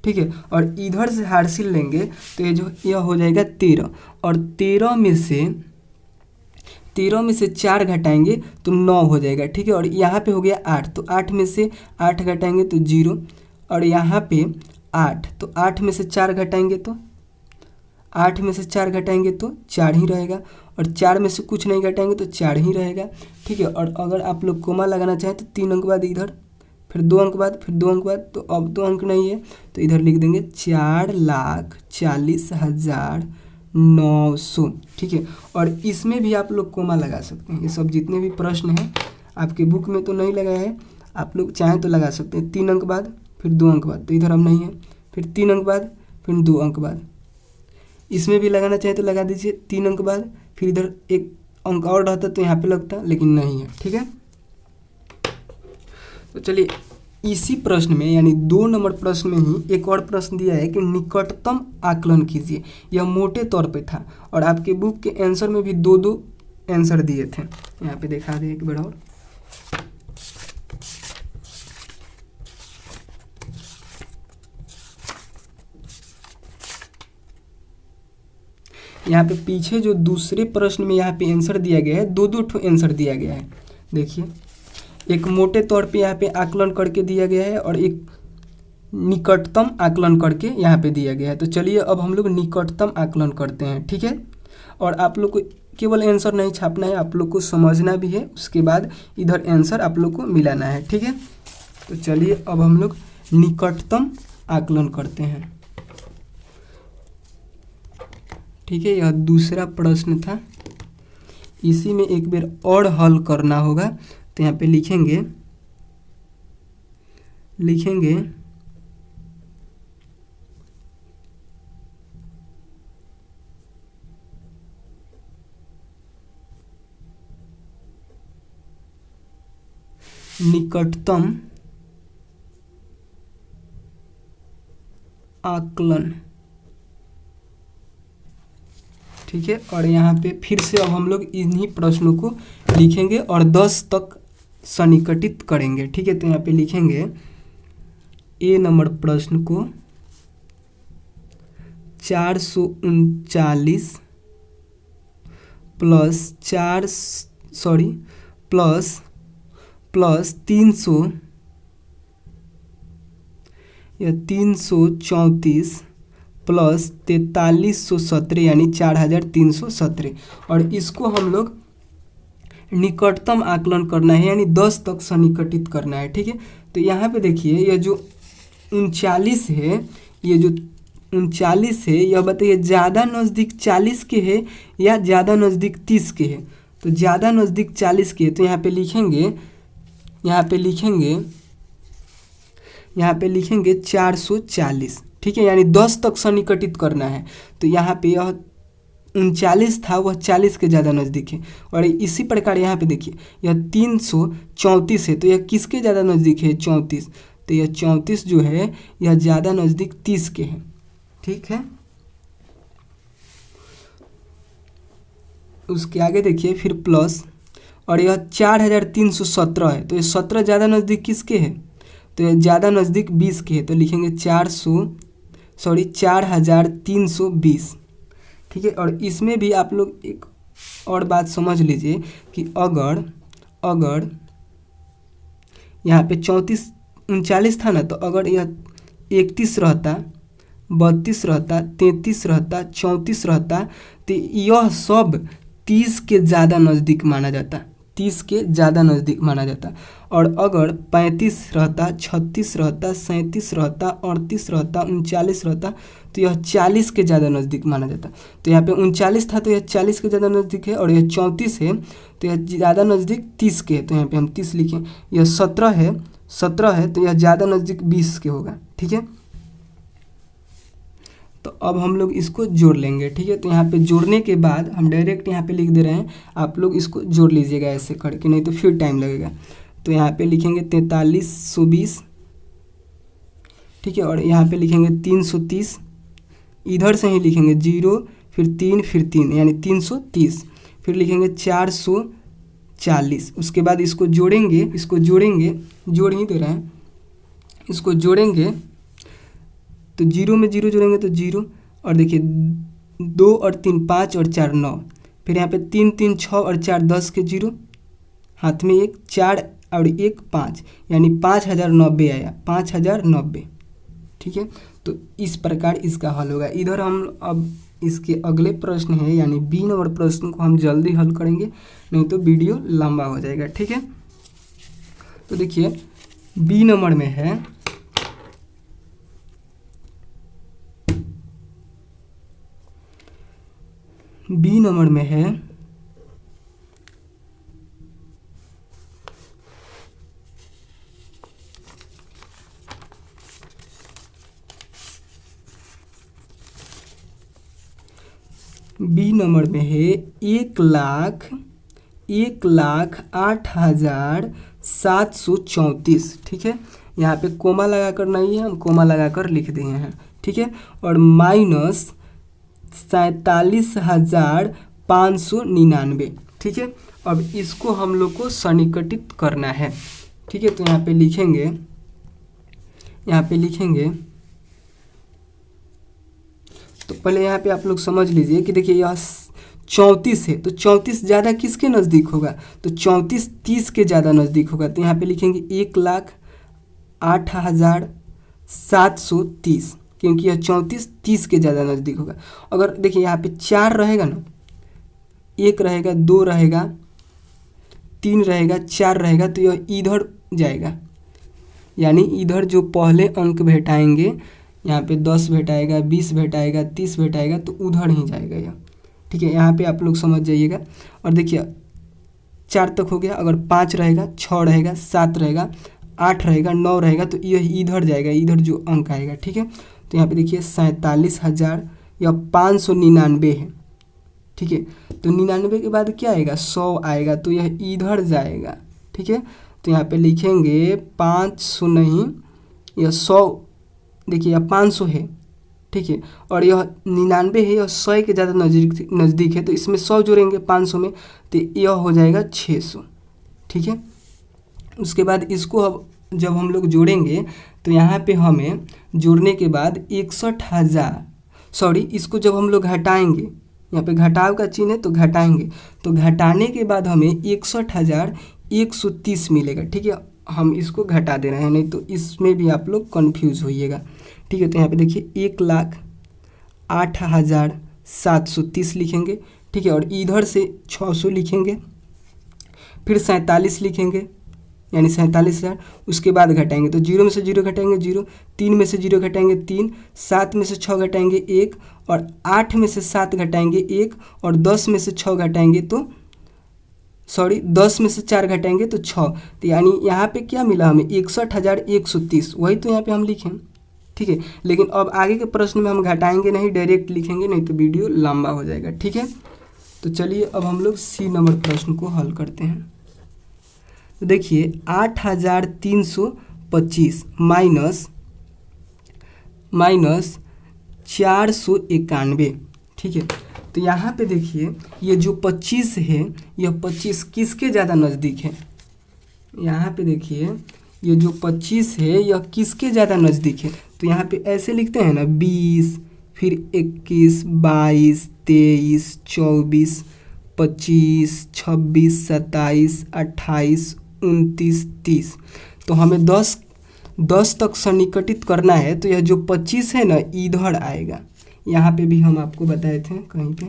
ठीक है, और इधर से हार्सिल लेंगे तो यह हो जाएगा 13 और 13 में से 4 घटाएंगे तो 9 हो जाएगा। ठीक है, और यहाँ पे हो गया 8, तो 8 में से 8 घटाएंगे तो 0 और यहाँ पे 8, तो 8 में से 4 घटाएंगे तो 4 ही रहेगा और 4 में से कुछ नहीं घटाएंगे तो 4 ही रहेगा। ठीक है, और अगर आप लोग कोमा लगाना चाहें तो 3 अंक बाद इधर, फिर 2 अंक बाद, फिर 2 अंक बाद, तो अब 2 अंक नहीं है तो इधर लिख देंगे 4,40,900। ठीक है, और इसमें भी आप लोग कोमा लगा सकते हैं। ये सब जितने भी प्रश्न हैं आपके बुक में तो नहीं लगाया है, आप लोग चाहें तो लगा सकते हैं। 3 अंक बाद, फिर 2 अंक बाद, तो इधर हम नहीं है, फिर 3 अंक बाद, फिर 2 अंक बाद। इसमें भी लगाना चाहे तो लगा दीजिए 3 अंक बाद, फिर इधर 1 अंक और रहता तो यहाँ पे लगता, लेकिन नहीं है। ठीक है, तो चलिए इसी प्रश्न में यानी 2 नंबर प्रश्न में ही एक और प्रश्न दिया है कि निकटतम आकलन कीजिए। यह मोटे तौर पे था और आपके बुक के आंसर में भी 2-2 आंसर दिए थे। यहाँ पे दिखा दे एक बार और। यहाँ पे पीछे जो दूसरे प्रश्न में यहाँ पे आंसर दिया गया है, 2-2 ठो आंसर दिया गया है। देखिए, एक मोटे तौर पे यहाँ पे आकलन करके दिया गया है और एक निकटतम आकलन करके यहाँ पे दिया गया है। तो चलिए अब हम लोग निकटतम आकलन करते हैं। ठीक है, और आप लोग को केवल आंसर नहीं छापना है, आप लोग को समझना भी है, उसके बाद इधर आंसर आप लोग को मिलाना है। ठीक है, तो चलिए अब हम लोग निकटतम आकलन करते हैं। ठीक है, यह दूसरा प्रश्न था, इसी में एक बार और हल करना होगा। तो यहाँ पे लिखेंगे निकटतम आकलन। ठीक है, और यहाँ पे फिर से अब हम लोग इन्हीं प्रश्नों को लिखेंगे और 10 तक सन्निकटित करेंगे। ठीक है, तो यहाँ पे लिखेंगे ए नंबर प्रश्न को 439 प्लस 300 या 334 प्लस 4317 यानी 4317, और इसको हम लोग निकटतम आकलन करना है यानी 10 तक सन्निकटित करना है। ठीक है, तो यहाँ पे देखिए यह जो 39 है, ये जो 39 है, यह बताइए ज़्यादा नज़दीक 40 के है या ज़्यादा नज़दीक 30 के है। तो ज़्यादा नज़दीक 40 के है, तो यहाँ पे लिखेंगे 440। ठीक है, यानी 10 तक सन्निकटित करना है। तो यहाँ पे यह 39 था वह 40 के ज़्यादा नज़दीक है। और इसी प्रकार यहाँ पे देखिए यह 334 है, तो यह किसके ज़्यादा नज़दीक है? 34। तो यह 34 जो है यह ज़्यादा नज़दीक 30 के है। ठीक है, उसके आगे देखिए फिर प्लस, और यह 4317 है, तो ये 17 ज़्यादा नज़दीक किसके है? तो यह ज़्यादा नज़दीक 20 के है, तो लिखेंगे 4320। ठीक है, और इसमें भी आप लोग एक और बात समझ लीजिए कि अगर यहाँ पे 39 था ना, तो अगर यह 31 रहता, 32 रहता, 33 रहता, 34 रहता, तो यह सब 30 के ज़्यादा नज़दीक माना जाता, 30 के ज़्यादा नज़दीक माना जाता। और अगर 35 रहता, 36 रहता, 37 रहता, 38 रहता, 39 रहता, तो यह 40 के ज़्यादा नज़दीक माना जाता। तो यहाँ पे 39 था तो यह 40 के ज़्यादा नज़दीक है, और यह 34 है तो यह ज़्यादा नज़दीक 30 के है, तो यहाँ पे हम 30 लिखें। यह 17 है तो यह ज़्यादा नज़दीक 20 के होगा। ठीक है, तो अब हम लोग इसको जोड़ लेंगे। ठीक है, तो यहाँ पे जोड़ने के बाद हम डायरेक्ट यहाँ पे लिख दे रहे हैं, आप लोग इसको जोड़ लीजिएगा ऐसे करके, नहीं तो फिर टाइम लगेगा। तो यहाँ पे लिखेंगे 4320। ठीक है, और यहाँ पे लिखेंगे 330, इधर से ही लिखेंगे 0 फिर 3 फिर 3 यानी 330, फिर लिखेंगे 440। उसके बाद इसको जोड़ेंगे, जोड़ ही दे रहे हैं, इसको जोड़ेंगे तो 0 में 0 जोड़ेंगे तो 0, और देखिए 2 और 3 5 और 4 9, फिर यहाँ पे 3 3 6 और 4 10 के 0, हाथ में 1 4 और 1 5 यानी 5090 आया, 5090। ठीक है, तो इस प्रकार इसका हल होगा। इधर हम अब इसके अगले प्रश्न है यानी बी नंबर प्रश्न को हम जल्दी हल करेंगे, नहीं तो वीडियो लंबा हो जाएगा। ठीक है, तो देखिए बी नंबर में है बी नंबर में है 1,08,734। ठीक है, यहाँ पे कोमा लगाकर नहीं है, हम कोमा लगाकर लिख दिए हैं। ठीक है, और माइनस 47,599। ठीक है, अब इसको हम लोग को सन्निकटित करना है। ठीक है, तो यहाँ पे लिखेंगे तो पहले यहाँ पे आप लोग समझ लीजिए कि देखिए यह 34 है, तो 34 ज़्यादा किसके नज़दीक होगा? तो 34 30 के ज़्यादा नज़दीक होगा। तो यहाँ पे लिखेंगे 1,08,730, क्योंकि यह 34 30 के ज़्यादा नज़दीक होगा। अगर देखिए यहाँ पे 4 रहेगा ना, 1 रहेगा, 2 रहेगा, 3 रहेगा, 4 रहेगा, तो यह इधर जाएगा, यानी इधर जो पहले अंक भेटाएंगे, यहाँ पे 10 भेटाएगा, 20 भेटाएगा, 30 भेटाएगा, तो उधर ही जाएगा यह। ठीक है, यहाँ पे आप लोग समझ जाइएगा। और देखिए 4 तक हो गया, अगर 5 रहेगा, 6 रहेगा, 7 रहेगा, 8 रहेगा, 9 रहेगा, तो यह इधर जाएगा, इधर जो अंक आएगा। ठीक है, तो यहाँ पे देखिए 47,000 या 599 है। ठीक है, तो 99 के बाद क्या आएगा? 100 आएगा, तो यह इधर जाएगा। ठीक है, तो यहाँ पे लिखेंगे 500 नहीं, यह 100, देखिए यह 500 है। ठीक है, और यह 99 है, यह 100 के ज़्यादा नज़दीक है, तो इसमें 100 जोड़ेंगे 500 में, तो यह हो जाएगा 600। ठीक है, उसके बाद इसको अब जब हम लोग जोड़ेंगे तो यहाँ पे हमें जोड़ने के बाद 61,000, सॉरी इसको जब हम लोग घटाएंगे, यहाँ पे घटाव का चिन्ह है तो घटाएंगे, तो घटाने के बाद हमें 61,130 मिलेगा। ठीक है, हम इसको घटा दे रहे हैं, नहीं तो इसमें भी आप लोग कंफ्यूज होइएगा। ठीक है, तो यहाँ पे देखिए 1,08,730 लिखेंगे। ठीक है, और इधर से 600 लिखेंगे, फिर 47 लिखेंगे यानी 47,000, उसके बाद घटाएंगे, तो 0 में से 0 घटाएंगे 0, 3 में से 0 घटाएंगे 3, 7 में से 6 घटाएंगे 1, और 8 में से 7 घटाएंगे 1, और 10 में से 6 घटाएंगे तो 10 में से 4 घटाएंगे तो 6, तो यानी यहाँ पे क्या मिला हमें? 61,130, वही तो यहाँ पे हम लिखें ठीक है। लेकिन अब आगे के प्रश्न में हम घटाएंगे नहीं, डायरेक्ट लिखेंगे, नहीं तो वीडियो लंबा हो जाएगा, ठीक है। तो चलिए अब हम लोग सी नंबर प्रश्न को हल करते हैं। तो देखिए 8325 माइनस 491, ठीक है। तो यहाँ पे देखिए ये जो 25 है, यह 25 किसके ज़्यादा नज़दीक है? यहाँ पे देखिए ये जो 25 है यह किसके ज़्यादा नज़दीक है? तो यहाँ पे ऐसे लिखते हैं ना, 20, फिर 21, 22, 23, 24, 25, 26, 27, 28, 29, 30। तो हमें 10 तक सन्निकटित करना है। तो यह जो 25 है ना इधर आएगा। यहाँ पे भी हम आपको बताए थे कहीं पे,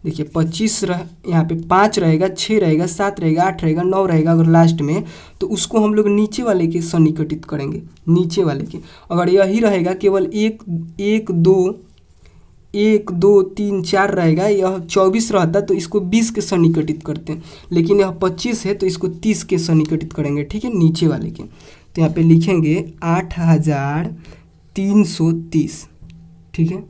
देखिए 25 यहाँ पे 5 रहेगा, 6 रहेगा, 7 रहेगा, 8 रहेगा, 9 रहेगा। अगर लास्ट में तो उसको हम लोग नीचे वाले के सन्निकटित करेंगे, नीचे वाले के। अगर यही रहेगा केवल 1 2 3 4 रहेगा, यह 24 रहता तो इसको 20 के सन्निकटित करते हैं। लेकिन यह 25 है तो इसको 30 के सन्निकटित करेंगे, ठीक है, नीचे वाले के। तो यहाँ पे लिखेंगे 8330, ठीक है,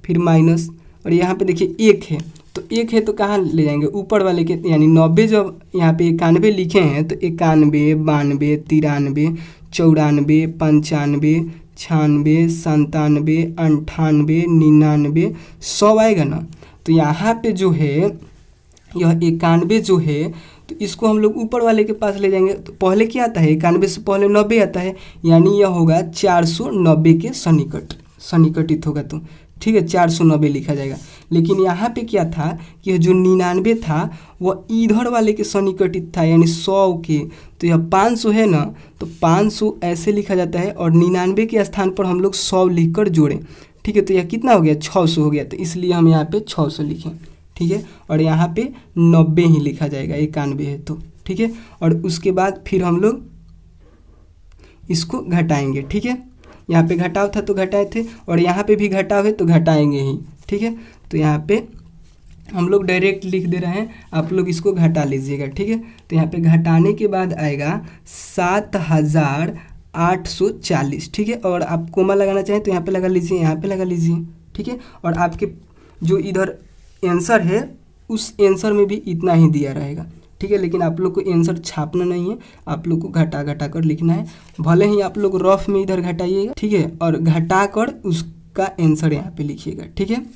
फिर माइनस, और यहाँ पे देखिए 1 है, तो 1 है तो कहाँ ले जाएंगे? ऊपर वाले के, यानी 90। जब यहाँ पे 91 लिखे हैं तो 91, 92, 93, 94, 95, 96, 97, 98, 99, 100 आएगा ना। तो यहाँ पे जो है यह 91 जो है, तो इसको हम लोग ऊपर वाले के पास ले जाएंगे। तो पहले क्या आता है? 91 से पहले 90 आता है, यानी यह होगा 490 के सन्निकटित होगा। तो ठीक है, 490 लिखा जाएगा। लेकिन यहाँ पे क्या था कि जो 99 था वह इधर वाले के सन्निकटित था, यानी 100 के। तो यह 500 है ना, तो 500 ऐसे लिखा जाता है, और 99 के स्थान पर हम लोग 100 लिख कर जोड़ें, ठीक है। तो यह कितना हो गया? 600 हो गया। तो इसलिए हम यहाँ पे 600 लिखें, ठीक है। और यहाँ पे 90 ही लिखा जाएगा, 91 है तो, ठीक है। और उसके बाद फिर हम लोग इसको घटाएंगे, ठीक है। यहाँ पे घटाव था तो घटाए थे, और यहाँ पे भी घटाव है तो घटाएंगे ही, ठीक है। तो यहाँ पे हम लोग डायरेक्ट लिख दे रहे हैं, आप लोग इसको घटा लीजिएगा, ठीक है। तो यहाँ पे घटाने के बाद आएगा 7840, ठीक है। और आप कोमा लगाना चाहें तो यहाँ पे लगा लीजिए, यहाँ पे लगा लीजिए, ठीक है। और आपके जो इधर आंसर है उस आंसर में भी इतना ही दिया रहेगा, ठीक है। लेकिन आप लोग को आंसर छापना नहीं है, आप लोग को घटा घटा कर लिखना है। भले ही आप लोग रफ में इधर घटाइएगा, ठीक है, और घटा कर उसका आंसर यहाँ पे लिखिएगा, ठीक है।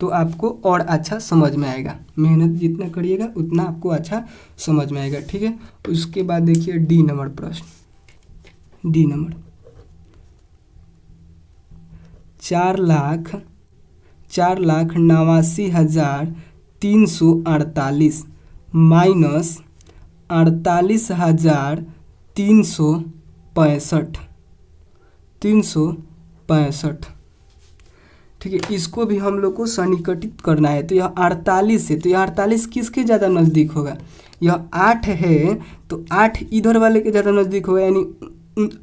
तो आपको और अच्छा समझ में आएगा। मेहनत जितना करिएगा उतना आपको अच्छा समझ में आएगा, ठीक है। उसके बाद देखिए डी नंबर प्रश्न। डी नंबर 4,89,348 माइनस 48,365, ठीक है। इसको भी हम लोग को सन्निकटित करना है। तो यह 48 है, तो यह 48 किसके ज़्यादा नज़दीक होगा? यह 8 है तो 8 इधर वाले के ज़्यादा नज़दीक होगा, यानी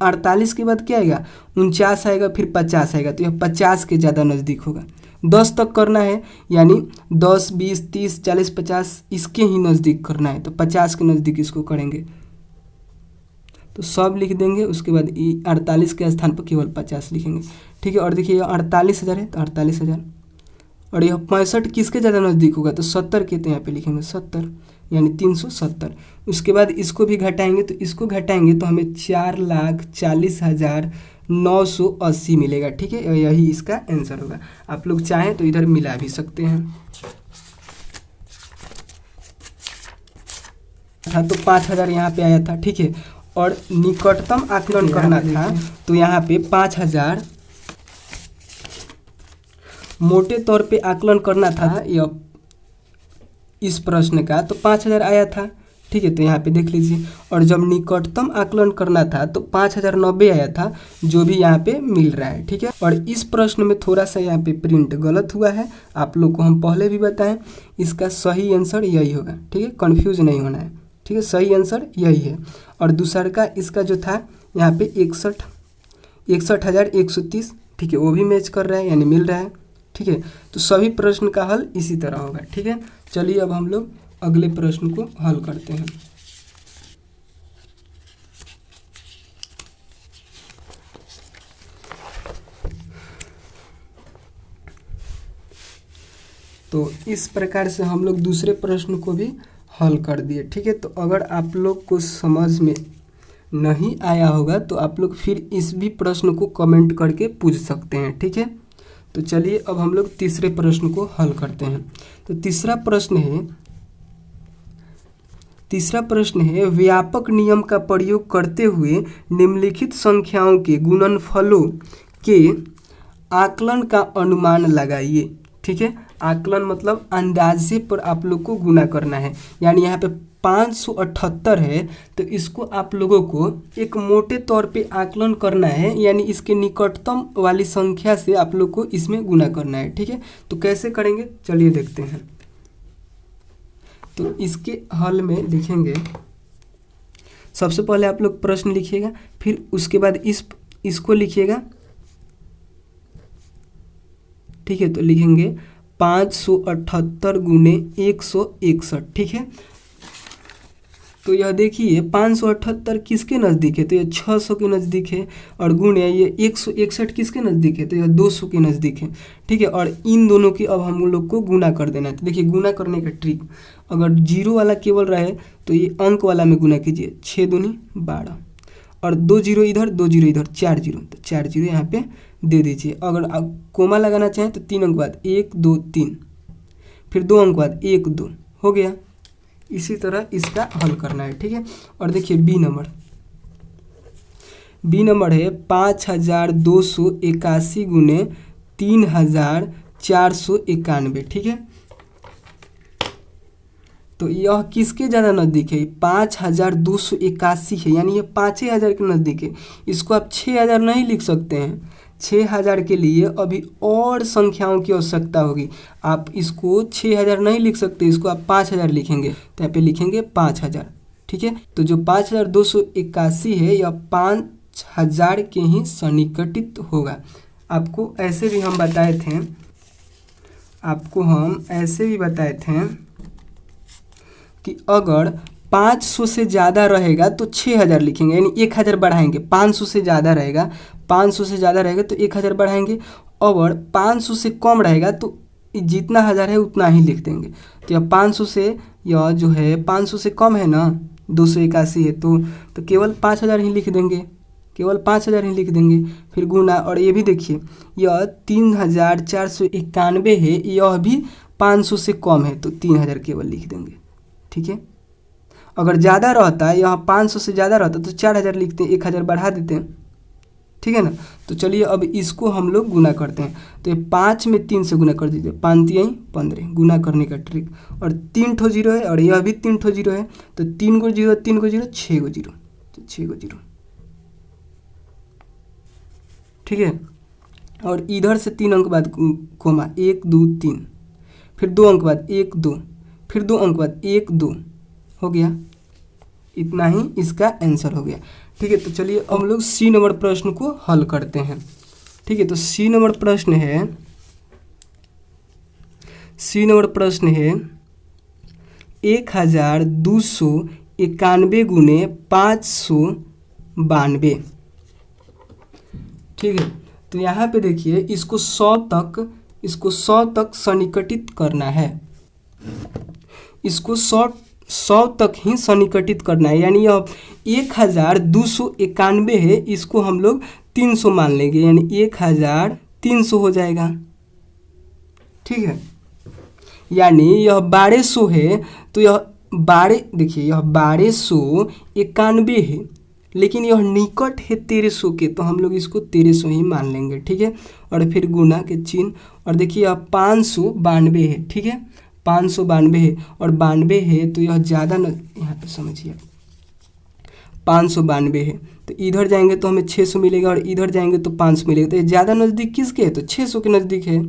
48 के बाद क्या आएगा? 49 आएगा, फिर 50 आएगा। तो यह 50 के ज़्यादा नज़दीक होगा। 10 तक करना है, यानी 10, 20, 30, 40, 50 इसके ही नज़दीक करना है। तो 50 के नज़दीक इसको करेंगे, तो सब लिख देंगे। उसके बाद 48 के स्थान पर केवल 50 लिखेंगे, ठीक है। और देखिए यह 48,000 है तो 48,000, और यह 65 किसके ज़्यादा नज़दीक होगा? तो 70 के, तो यहाँ पे लिखेंगे 70, यानी 370। उसके बाद इसको भी घटाएंगे, तो इसको घटाएंगे तो हमें 4,40,980 मिलेगा, ठीक है। यही इसका आंसर होगा। आप लोग चाहें तो इधर मिला भी सकते हैं। था तो 5,000 यहाँ पे आया था, ठीक है। और निकटतम आकलन करना था तो यहाँ पे 5,000 मोटे तौर पे आकलन करना था यह इस प्रश्न का, तो 5,000 आया था, ठीक है। तो यहाँ पे देख लीजिए। और जब निकटतम आकलन करना था तो 5,090 आया था, जो भी यहाँ पे मिल रहा है, ठीक है। और इस प्रश्न में थोड़ा सा यहाँ पे प्रिंट गलत हुआ है, आप लोग को हम पहले भी बताएं। इसका सही आंसर यही होगा, ठीक है, कन्फ्यूज नहीं होना है, ठीक है। सही आंसर यही है। और दूसरा का इसका जो था यहाँ पे 61,130, ठीक है, वो भी मैच कर रहा है, यानी मिल रहा है, ठीक है। तो सभी प्रश्न का हल इसी तरह होगा, ठीक है। चलिए अब हम लोग अगले प्रश्न को हल करते हैं। तो इस प्रकार से हम लोग दूसरे प्रश्न को भी हल कर दिए। ठीक है, तो अगर आप लोग को समझ में नहीं आया होगा तो आप लोग फिर इस भी प्रश्न को कमेंट करके पूछ सकते हैं। ठीक है, तो चलिए अब हम लोग तीसरे प्रश्न को हल करते हैं। तो तीसरा प्रश्न है व्यापक नियम का प्रयोग करते हुए निम्नलिखित संख्याओं के गुणनफलों के आकलन का अनुमान लगाइए। ठीक है, आकलन मतलब अंदाजे पर आप लोग को गुना करना है। यानी यहाँ पे 578 है तो इसको आप लोगों को एक मोटे तौर पे आकलन करना है, यानी इसके निकटतम वाली संख्या से आप लोग को इसमें गुना करना है। ठीक है, तो कैसे करेंगे चलिए देखते हैं। तो इसके हल में लिखेंगे, सबसे पहले आप लोग प्रश्न लिखिएगा, फिर उसके बाद इसको लिखिएगा। ठीक है, तो लिखेंगे 578 गुने 161। ठीक है, तो यह देखिए 578 किसके नज़दीक है, तो यह 600 के नज़दीक है, और गुणे ये 161 किसके नज़दीक है, तो यह 200 के नज़दीक है। ठीक है, और इन दोनों की अब हम लोग को गुना कर देना है। तो देखिए गुना करने का ट्रिक, अगर जीरो वाला केवल रहे तो ये अंक वाला में गुना कीजिए, 6 दूनी 12, और 2 जीरो इधर 2 जीरो इधर, 4 जीरो, तो 4 जीरो यहाँ पे दे दीजिए। अगर आप कोमा लगाना चाहें तो 3 अंक बाद 1 2 3, फिर 2 अंक बाद 1 2 हो गया। इसी तरह इसका हल करना है। ठीक है, और देखिए बी नंबर है 5281 गुने 3491। ठीक है, तो यह किसके ज़्यादा नज़दीक है, 5281 है, यानी ये 5000 के नज़दीक है। इसको आप 6000 नहीं लिख सकते हैं, 6000 के लिए अभी और संख्याओं की आवश्यकता होगी। आप इसको 6000 नहीं लिख सकते, इसको आप 5000 लिखेंगे। तो यहाँ पे लिखेंगे 5000। ठीक है, तो जो 5281 है यह 5000 के ही सन्निकटित होगा। आपको ऐसे भी हम बताए थे कि अगर 500 से ज़्यादा रहेगा तो 6000 लिखेंगे, यानी 1000 बढ़ाएंगे। 500 से ज़्यादा रहेगा तो 1000 बढ़ाएंगे, और 500 से कम रहेगा तो जितना हज़ार है उतना ही लिख देंगे। तो यह 500 से, यह जो है 500 से कम है ना, 281 है, तो केवल 5000 ही लिख देंगे, फिर गुना। और ये भी देखिए यह 3491 है, यह भी 500 से कम है तो 3000 केवल लिख देंगे। ठीक है, अगर ज़्यादा रहता है, यहाँ 500 से ज़्यादा रहता तो 4000 लिखते हैं, 1000 बढ़ा देते हैं। ठीक है ना, तो चलिए अब इसको हम लोग गुना करते हैं। तो ये 5 में 3 से गुना कर दीजिए, 5 3 15, गुना करने का ट्रिक। और 3 ठो जीरो है और यह भी 3 ठो जीरो है, तो 3 को जीरो 6 को जीरो, तो 6 को जीरो। ठीक है, और इधर से 3 अंक बाद कोमा 1 2 3, फिर 2 अंक बाद 1 2, फिर 2 अंक बाद 1 2 हो गया। इतना ही इसका आंसर हो गया। ठीक है, तो चलिए हम लोग सी नंबर प्रश्न को हल करते हैं। ठीक है, तो सी नंबर प्रश्न है 1291 गुने 592। ठीक है, तो यहाँ पे देखिए इसको 100 तक सन्निकटित करना है, इसको 100 तक ही सन्निकटित करना है। यानी यह 1291 है, इसको हम लोग 300 मान लेंगे, यानी 1300 हो जाएगा। ठीक है, यानी यह 1200 है, तो यह 1291 है, लेकिन यह निकट है 1300 के, तो हम लोग इसको 1300 ही मान लेंगे। ठीक है, और फिर गुना के चिन्ह, और देखिए यह 592 है। ठीक है, 592 है, और 92 है तो यह ज़्यादा यहाँ पे समझिए 592 है, तो इधर जाएंगे तो हमें 600 मिलेगा, और इधर जाएंगे तो 500 मिलेगा। तो ये ज़्यादा नज़दीक किसके है, तो 600 के नज़दीक है।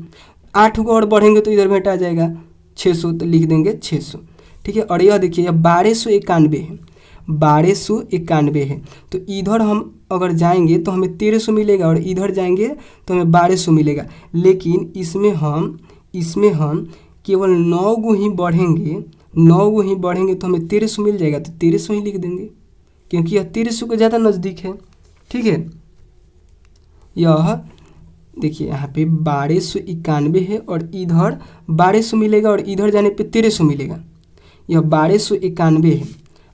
8 को और बढ़ेंगे तो इधर घटा जाएगा 600, तो लिख देंगे 600। ठीक है, और यह देखिए यह 1291 है, तो इधर हम अगर जाएंगे तो हमें 1300 मिलेगा, और इधर जाएंगे तो हमें 1200 मिलेगा। लेकिन इसमें हम केवल 9 गो ही बढ़ेंगे तो हमें 1300 मिल जाएगा, तो 1300 ही लिख देंगे, क्योंकि यह 1300 के ज़्यादा नज़दीक है। ठीक है, यह देखिए यहाँ पे 1291 है और इधर 1200 मिलेगा और इधर जाने पे 1300 मिलेगा। यह 1291 है,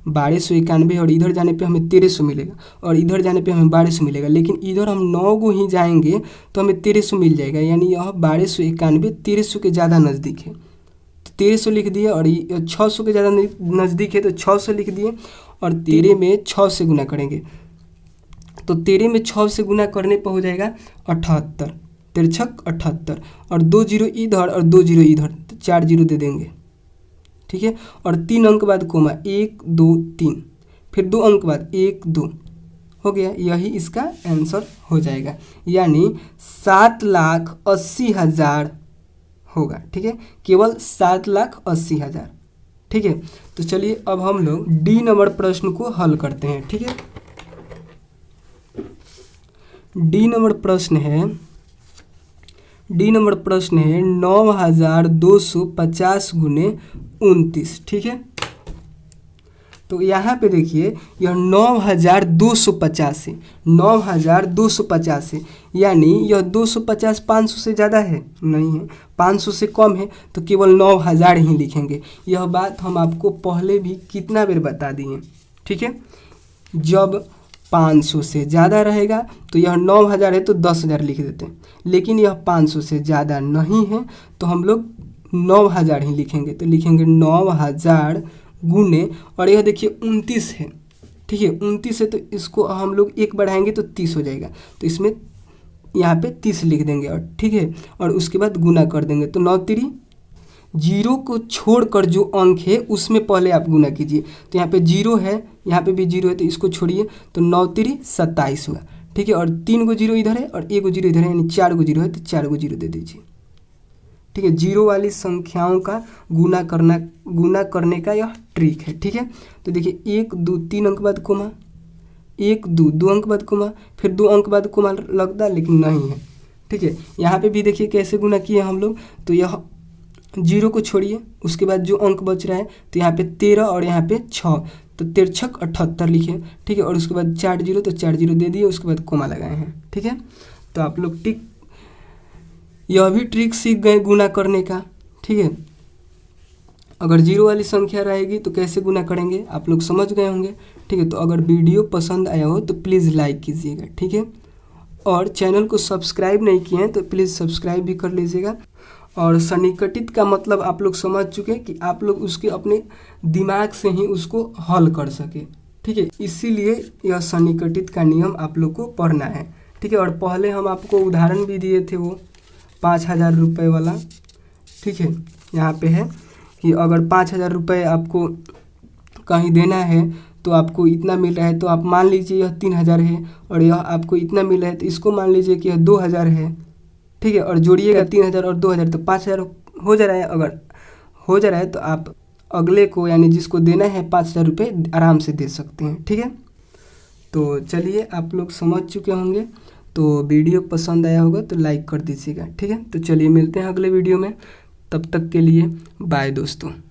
1291 और इधर जाने पे हमें 1300 मिलेगा और इधर जाने पे हमें 1200 मिलेगा, लेकिन इधर हम 9 गो ही जाएंगे तो हमें 1300 मिल जाएगा, यानी यह 1291 1300 के ज़्यादा नज़दीक है। तो 1300 लिख दिए और 600 के ज़्यादा नज़दीक है तो 600 लिख दिए और 13 में 6 से गुना करेंगे तो 13 में 6 से गुना करने पर हो जाएगा 78, 13 78 और 2 जीरो इधर और 2 जीरो इधर तो 4 जीरो दे देंगे, ठीक है। और 3 अंक बाद कोमा 1 2 3, फिर 2 अंक बाद 1 2 हो गया, यही इसका आंसर हो जाएगा, यानी 7,80,000 होगा, ठीक है, केवल 7,80,000, ठीक है। तो चलिए अब हम लोग डी नंबर प्रश्न को हल करते हैं, ठीक है। डी नंबर प्रश्न है 9,250 गुने 29, ठीक है। तो यहाँ पे देखिए यह 9,250 है, 9,250 है, यानी यह 250 500 से ज़्यादा है नहीं है, 500 से कम है, तो केवल 9,000 ही लिखेंगे। यह बात हम आपको पहले भी कितना बेर बता दिए, ठीक है। जब 500 से ज़्यादा रहेगा तो यह 9,000 है तो 10,000 लिख देते हैं, लेकिन यह 500 से ज़्यादा नहीं है तो हम लोग 9,000 ही लिखेंगे। तो लिखेंगे 9,000 गुने, और यह देखिए 29 है, ठीक है, 29 है तो इसको हम लोग 1 बढ़ाएंगे तो 30 हो जाएगा, तो इसमें यहाँ पे 30 लिख देंगे और ठीक है, और उसके बाद गुना कर देंगे तो 9 3, जीरो को छोड़कर जो अंक है उसमें पहले आप गुना कीजिए। तो यहाँ पे 0 है, यहाँ पे भी 0 है, तो इसको छोड़िए तो 9 3 27 हुआ, ठीक है। और 3 गो जीरो इधर है और 1 गो जीरो इधर है, यानी 4 गो जीरो है तो 4 गो जीरो दे दीजिए, ठीक है। जीरो वाली संख्याओं का गुना करने का यह ट्रिक है, ठीक है। तो देखिए 1 2 3 अंक बाद कोमा, 1 2 2 अंक बाद कोमा, फिर 2 अंक बाद कोमा लगता लेकिन नहीं है, ठीक है। यहाँ पे भी देखिए कैसे गुना किए हम लोग, तो यह 0 को छोड़िए, उसके बाद जो अंक बच रहा है तो यहाँ पे 13 और यहाँ पे 6, तो 13 78 लिखे, ठीक है। और उसके बाद 4 जीरो तो 4 जीरो दे दिए, उसके बाद कोमा लगाए हैं, ठीक है। तो आप लोग यह भी ट्रिक सीख गए गुना करने का, ठीक है। अगर जीरो वाली संख्या रहेगी तो कैसे गुना करेंगे आप लोग समझ गए होंगे, ठीक है। तो अगर वीडियो पसंद आया हो तो प्लीज़ लाइक कीजिएगा, ठीक है। और चैनल को सब्सक्राइब नहीं किए हैं तो प्लीज़ सब्सक्राइब भी कर लीजिएगा। और सन्निकटित का मतलब आप लोग समझ चुके हैं कि आप लोग उसके अपने दिमाग से ही उसको हल कर सके, ठीक है। इसीलिए यह सन्निकटित का नियम आप लोग को पढ़ना है, ठीक है। और पहले हम आपको उदाहरण भी दिए थे वो 5,000 रुपये वाला, ठीक है। यहाँ पे है कि अगर 5,000 रुपये आपको कहीं देना है तो आपको इतना मिल रहा है, तो आप मान लीजिए यह 3,000 है और यह आपको इतना मिल रहा है, तो इसको मान लीजिए कि यह 2,000 है, ठीक है। और जोड़िएगा 3,000 और 2,000 तो 5,000 हो जा रहा है। अगर हो जा रहा है तो आप अगले को यानी जिसको देना है 5,000 रुपये आराम से दे सकते हैं, ठीक है। तो चलिए आप लोग समझ चुके होंगे, तो वीडियो पसंद आया होगा तो लाइक कर दीजिएगा, ठीक है। तो चलिए मिलते हैं अगले वीडियो में, तब तक के लिए बाय दोस्तों।